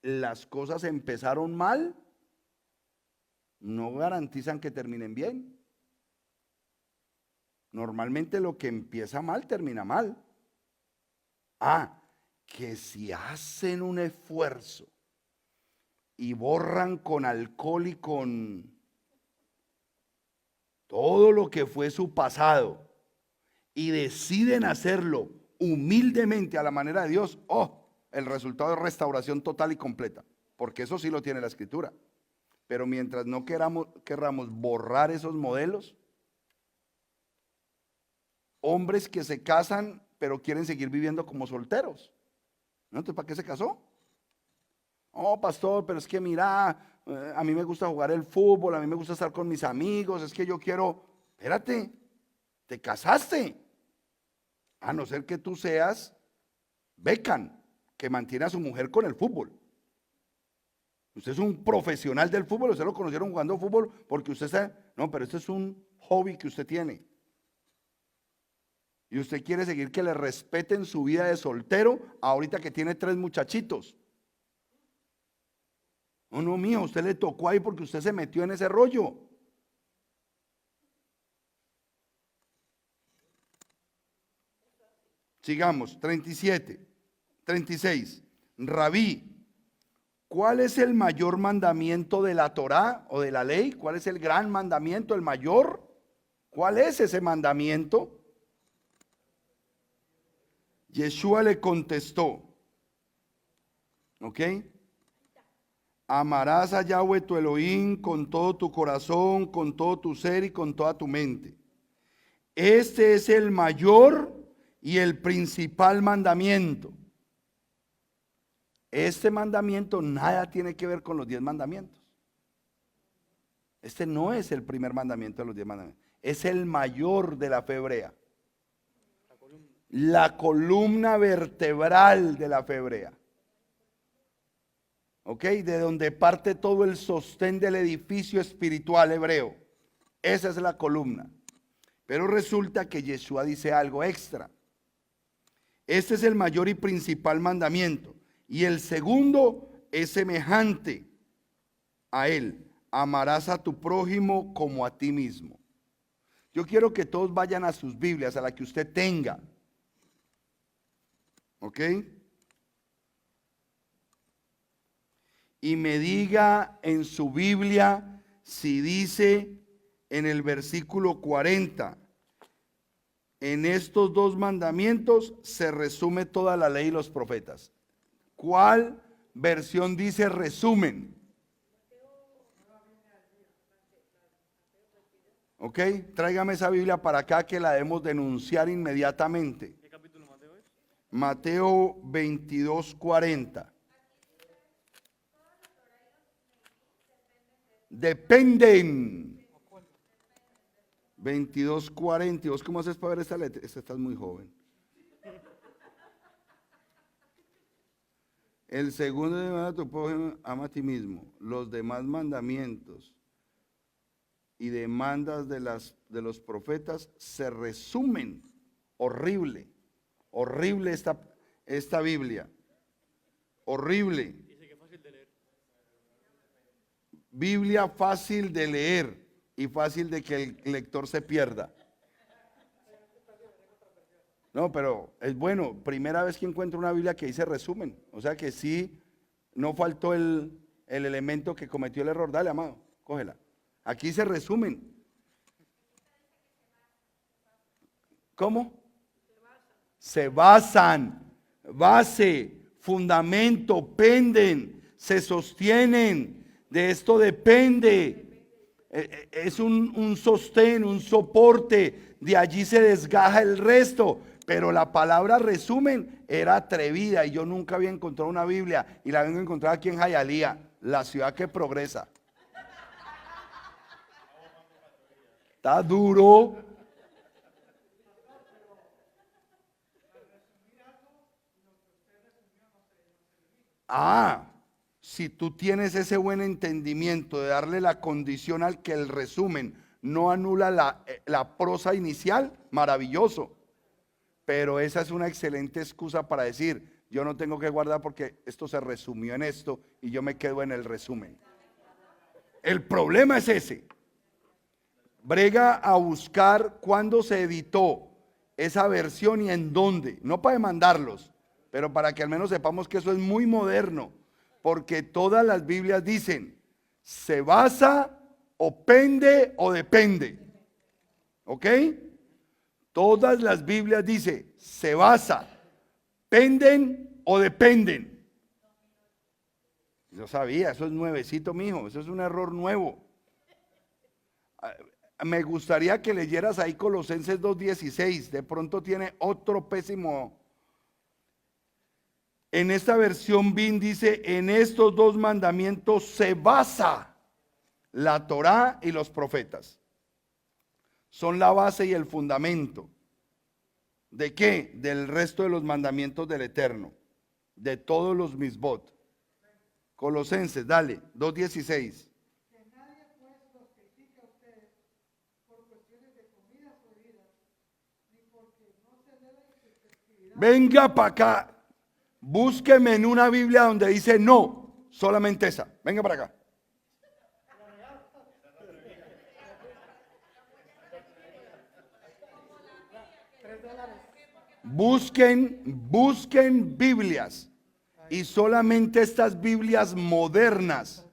las cosas empezaron mal, no garantizan que terminen bien. Normalmente lo que empieza mal, termina mal. Que si hacen un esfuerzo y borran con alcohol y con todo lo que fue su pasado y deciden hacerlo humildemente a la manera de Dios, el resultado es restauración total y completa, porque eso sí lo tiene la Escritura. Pero mientras no querramos borrar esos modelos, hombres que se casan pero quieren seguir viviendo como solteros, ¿no? Entonces, ¿para qué se casó? Pastor, pero es que mira, a mí me gusta jugar el fútbol, a mí me gusta estar con mis amigos, es que yo quiero. Espérate, te casaste. A no ser que tú seas Beckham, que mantiene a su mujer con el fútbol. Usted es un profesional del fútbol, usted lo conocieron jugando fútbol porque usted sabe. No, pero este es un hobby que usted tiene. Y usted quiere seguir que le respeten su vida de soltero ahorita que tiene 3 muchachitos. No, mío, usted le tocó ahí porque usted se metió en ese rollo. Sigamos, 36. Rabí, ¿cuál es el mayor mandamiento de la Torá o de la ley? ¿Cuál es el gran mandamiento, el mayor? ¿Cuál es ese mandamiento? Yeshua le contestó, ¿ok? Amarás a Yahweh tu Elohim con todo tu corazón, con todo tu ser y con toda tu mente. Este es el mayor y el principal mandamiento. Este mandamiento nada tiene que ver con los 10 mandamientos. Este no es el primer mandamiento de los 10 mandamientos. Es el mayor de la fe hebrea. La columna vertebral de la fe hebrea. ¿Ok? De donde parte todo el sostén del edificio espiritual hebreo. Esa es la columna. Pero resulta que Yeshua dice algo extra. Este es el mayor y principal mandamiento. Y el segundo es semejante a él. Amarás a tu prójimo como a ti mismo. Yo quiero que todos vayan a sus Biblias, a la que usted tenga. ¿Ok? Y me diga en su Biblia si dice en el versículo 40, en estos 2 mandamientos se resume toda la ley y los profetas. ¿Cuál versión dice resumen. Ok, tráigame esa Biblia para acá que la debemos denunciar inmediatamente. ¿Qué capítulo Mateo es? Mateo 22:40. Dependen. 22:40. ¿Y vos cómo haces para ver esta letra? Estás muy joven. El segundo de tu prójimo, ama a ti mismo. Los demás mandamientos y demandas de los profetas se resumen. Horrible, horrible esta Biblia. Horrible. Dice que es fácil de leer. Biblia fácil de leer y fácil de que el lector se pierda. No, pero es bueno, primera vez que encuentro una Biblia que dice resumen. O sea que sí, no faltó el elemento que cometió el error. Dale, amado, cógela. Aquí se resumen. ¿Cómo? Se basan, base, fundamento, penden, se sostienen. De esto depende. Es un sostén, un soporte. De allí se desgaja el resto. Pero la palabra resumen era atrevida y yo nunca había encontrado una Biblia y la vengo a encontrar aquí en Hialeah, la ciudad que progresa. Está duro. Si tú tienes ese buen entendimiento de darle la condición al que el resumen no anula la prosa inicial, maravilloso. Pero esa es una excelente excusa para decir, yo no tengo que guardar porque esto se resumió en esto y yo me quedo en el resumen. El problema es ese. Brega a buscar cuándo se editó esa versión y en dónde. No para demandarlos, pero para que al menos sepamos que eso es muy moderno. Porque todas las Biblias dicen, se basa o pende o depende. ¿Ok? Todas las Biblias dicen, se basa, penden o dependen. Yo sabía, eso es nuevecito, mijo, eso es un error nuevo. Me gustaría que leyeras ahí Colosenses 2:16, de pronto tiene otro pésimo. En esta versión BIN dice, en estos dos mandamientos se basa la Torá y los profetas. Son la base y el fundamento. ¿De qué? Del resto de los mandamientos del Eterno. De todos los misbot. Colosenses, dale, 2:16. Que nadie pues los critique a ustedes por cuestiones de comidas o bebidas, ni porque no se deben sus festividades. Venga para acá. Búsqueme en una Biblia donde dice no, solamente esa. Venga para acá. Busquen Biblias y solamente estas Biblias modernas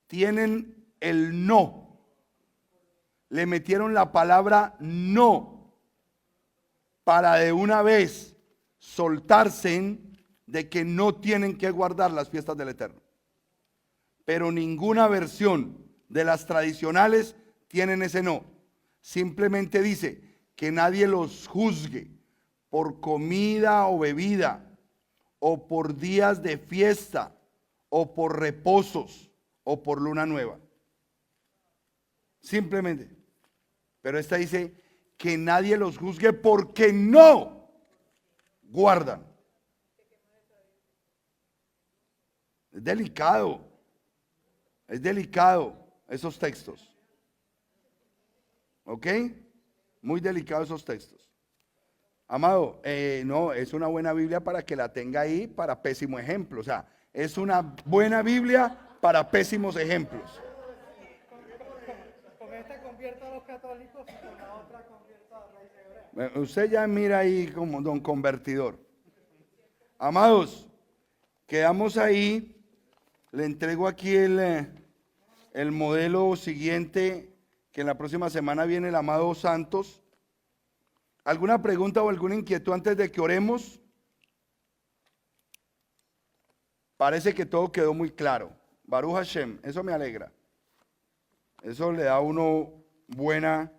tienen el no. Le metieron la palabra no para de una vez soltarse de que no tienen que guardar las fiestas del Eterno. Pero ninguna versión de las tradicionales tienen ese no. Simplemente dice que nadie los juzgue por comida o bebida, o por días de fiesta, o por reposos, o por luna nueva. Simplemente. Pero esta dice que nadie los juzgue porque no guardan. Es delicado esos textos. ¿Ok? Muy delicados esos textos. Amado, no, es una buena Biblia para que la tenga ahí para pésimo ejemplo. O sea, es una buena Biblia para pésimos ejemplos. Con esta convierto a los católicos y con la otra convierto a raíz hebrea. Usted ya mira ahí como don convertidor. Amados, quedamos ahí. Le entrego aquí el modelo siguiente, que en la próxima semana viene el amado Santos. ¿Alguna pregunta o alguna inquietud antes de que oremos? Parece que todo quedó muy claro. Baruch Hashem, eso me alegra. Eso le da a uno buena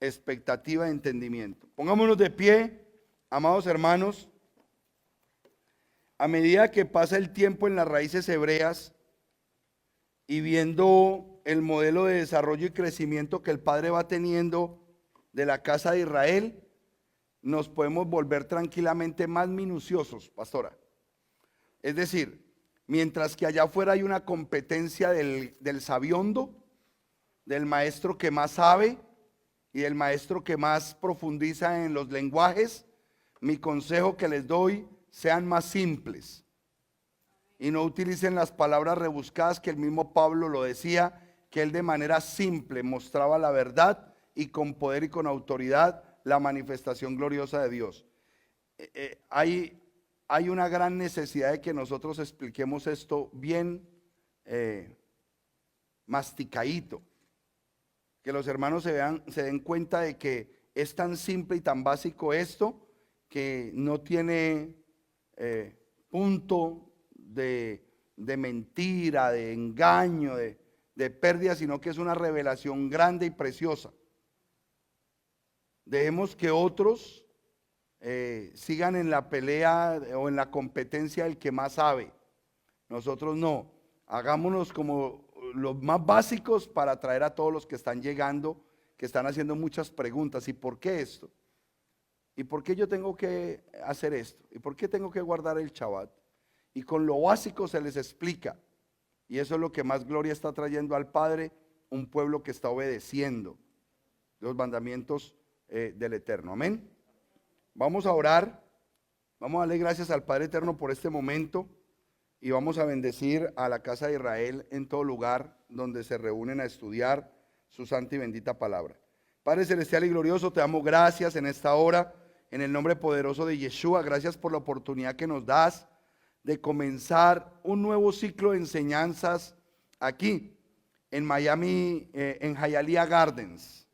expectativa de entendimiento. Pongámonos de pie, amados hermanos. A medida que pasa el tiempo en las raíces hebreas y viendo el modelo de desarrollo y crecimiento que el Padre va teniendo de la casa de Israel, nos podemos volver tranquilamente más minuciosos, pastora. Es decir, mientras que allá afuera hay una competencia del sabiondo, del maestro que más sabe y del maestro que más profundiza en los lenguajes, mi consejo que les doy: sean más simples y no utilicen las palabras rebuscadas, que el mismo Pablo lo decía, que él de manera simple mostraba la verdad y con poder y con autoridad la manifestación gloriosa de Dios. Hay una gran necesidad de que nosotros expliquemos esto bien masticadito, que los hermanos se den cuenta de que es tan simple y tan básico esto, que no tiene punto de mentira, de engaño, de pérdida, sino que es una revelación grande y preciosa. Dejemos que otros sigan en la pelea o en la competencia del que más sabe. Nosotros no. Hagámonos como los más básicos para atraer a todos los que están llegando, que están haciendo muchas preguntas. ¿Y por qué esto? ¿Y por qué yo tengo que hacer esto? ¿Y por qué tengo que guardar el Shabbat? Y con lo básico se les explica. Y eso es lo que más gloria está trayendo al Padre, un pueblo que está obedeciendo los mandamientos del Eterno. Amén. Vamos a orar. Vamos a darle gracias al Padre Eterno por este momento. Y vamos a bendecir a la casa de Israel en todo lugar donde se reúnen a estudiar su santa y bendita palabra. Padre celestial y glorioso, te damos gracias en esta hora, en el nombre poderoso de Yeshua. Gracias por la oportunidad que nos das de comenzar un nuevo ciclo de enseñanzas aquí en Miami, en Hialeah Gardens,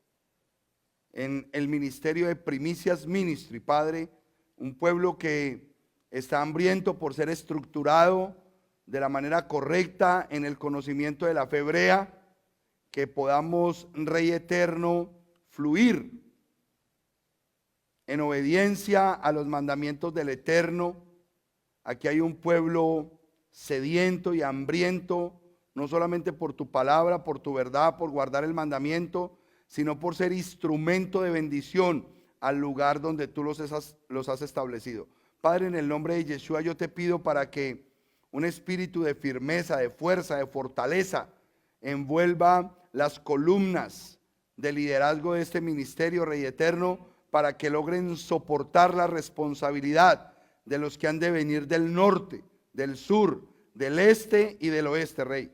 en el ministerio de Primicias Ministry. Padre, un pueblo que está hambriento por ser estructurado de la manera correcta en el conocimiento de la fe hebrea, que podamos, Rey eterno, fluir en obediencia a los mandamientos del Eterno. Aquí hay un pueblo sediento y hambriento, no solamente por tu palabra, por tu verdad, por guardar el mandamiento, sino por ser instrumento de bendición al lugar donde tú los has establecido. Padre, en el nombre de Yeshua yo te pido para que un espíritu de firmeza, de fuerza, de fortaleza envuelva las columnas de liderazgo de este ministerio, Rey eterno, para que logren soportar la responsabilidad de los que han de venir del norte, del sur, del este y del oeste, Rey.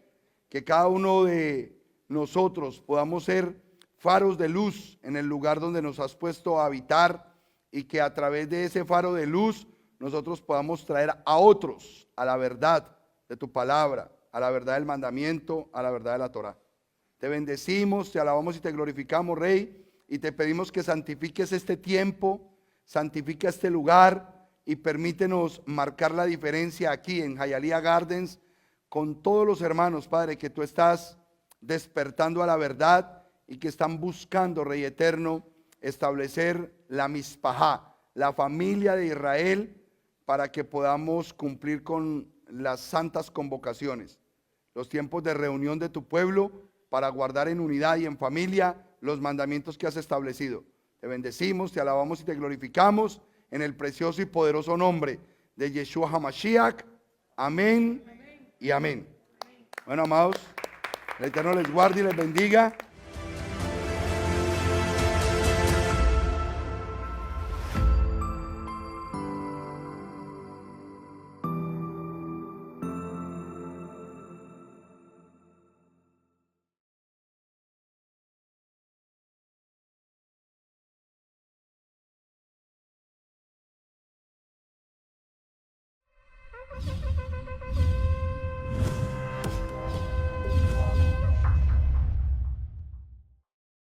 Que cada uno de nosotros podamos ser faros de luz en el lugar donde nos has puesto a habitar, y que a través de ese faro de luz nosotros podamos traer a otros a la verdad de tu palabra, a la verdad del mandamiento, a la verdad de la Torah. Te bendecimos, te alabamos y te glorificamos, Rey, y te pedimos que santifiques este tiempo, santifica este lugar y permítenos marcar la diferencia aquí en Hialeah Gardens con todos los hermanos, Padre, que tú estás despertando a la verdad y que están buscando, Rey eterno, establecer la Mispajá, la familia de Israel, para que podamos cumplir con las santas convocaciones, los tiempos de reunión de tu pueblo, para guardar en unidad y en familia los mandamientos que has establecido. Te bendecimos, te alabamos y te glorificamos en el precioso y poderoso nombre de Yeshua HaMashiach. Amén y amén. Bueno, amados, el Eterno les guarde y les bendiga.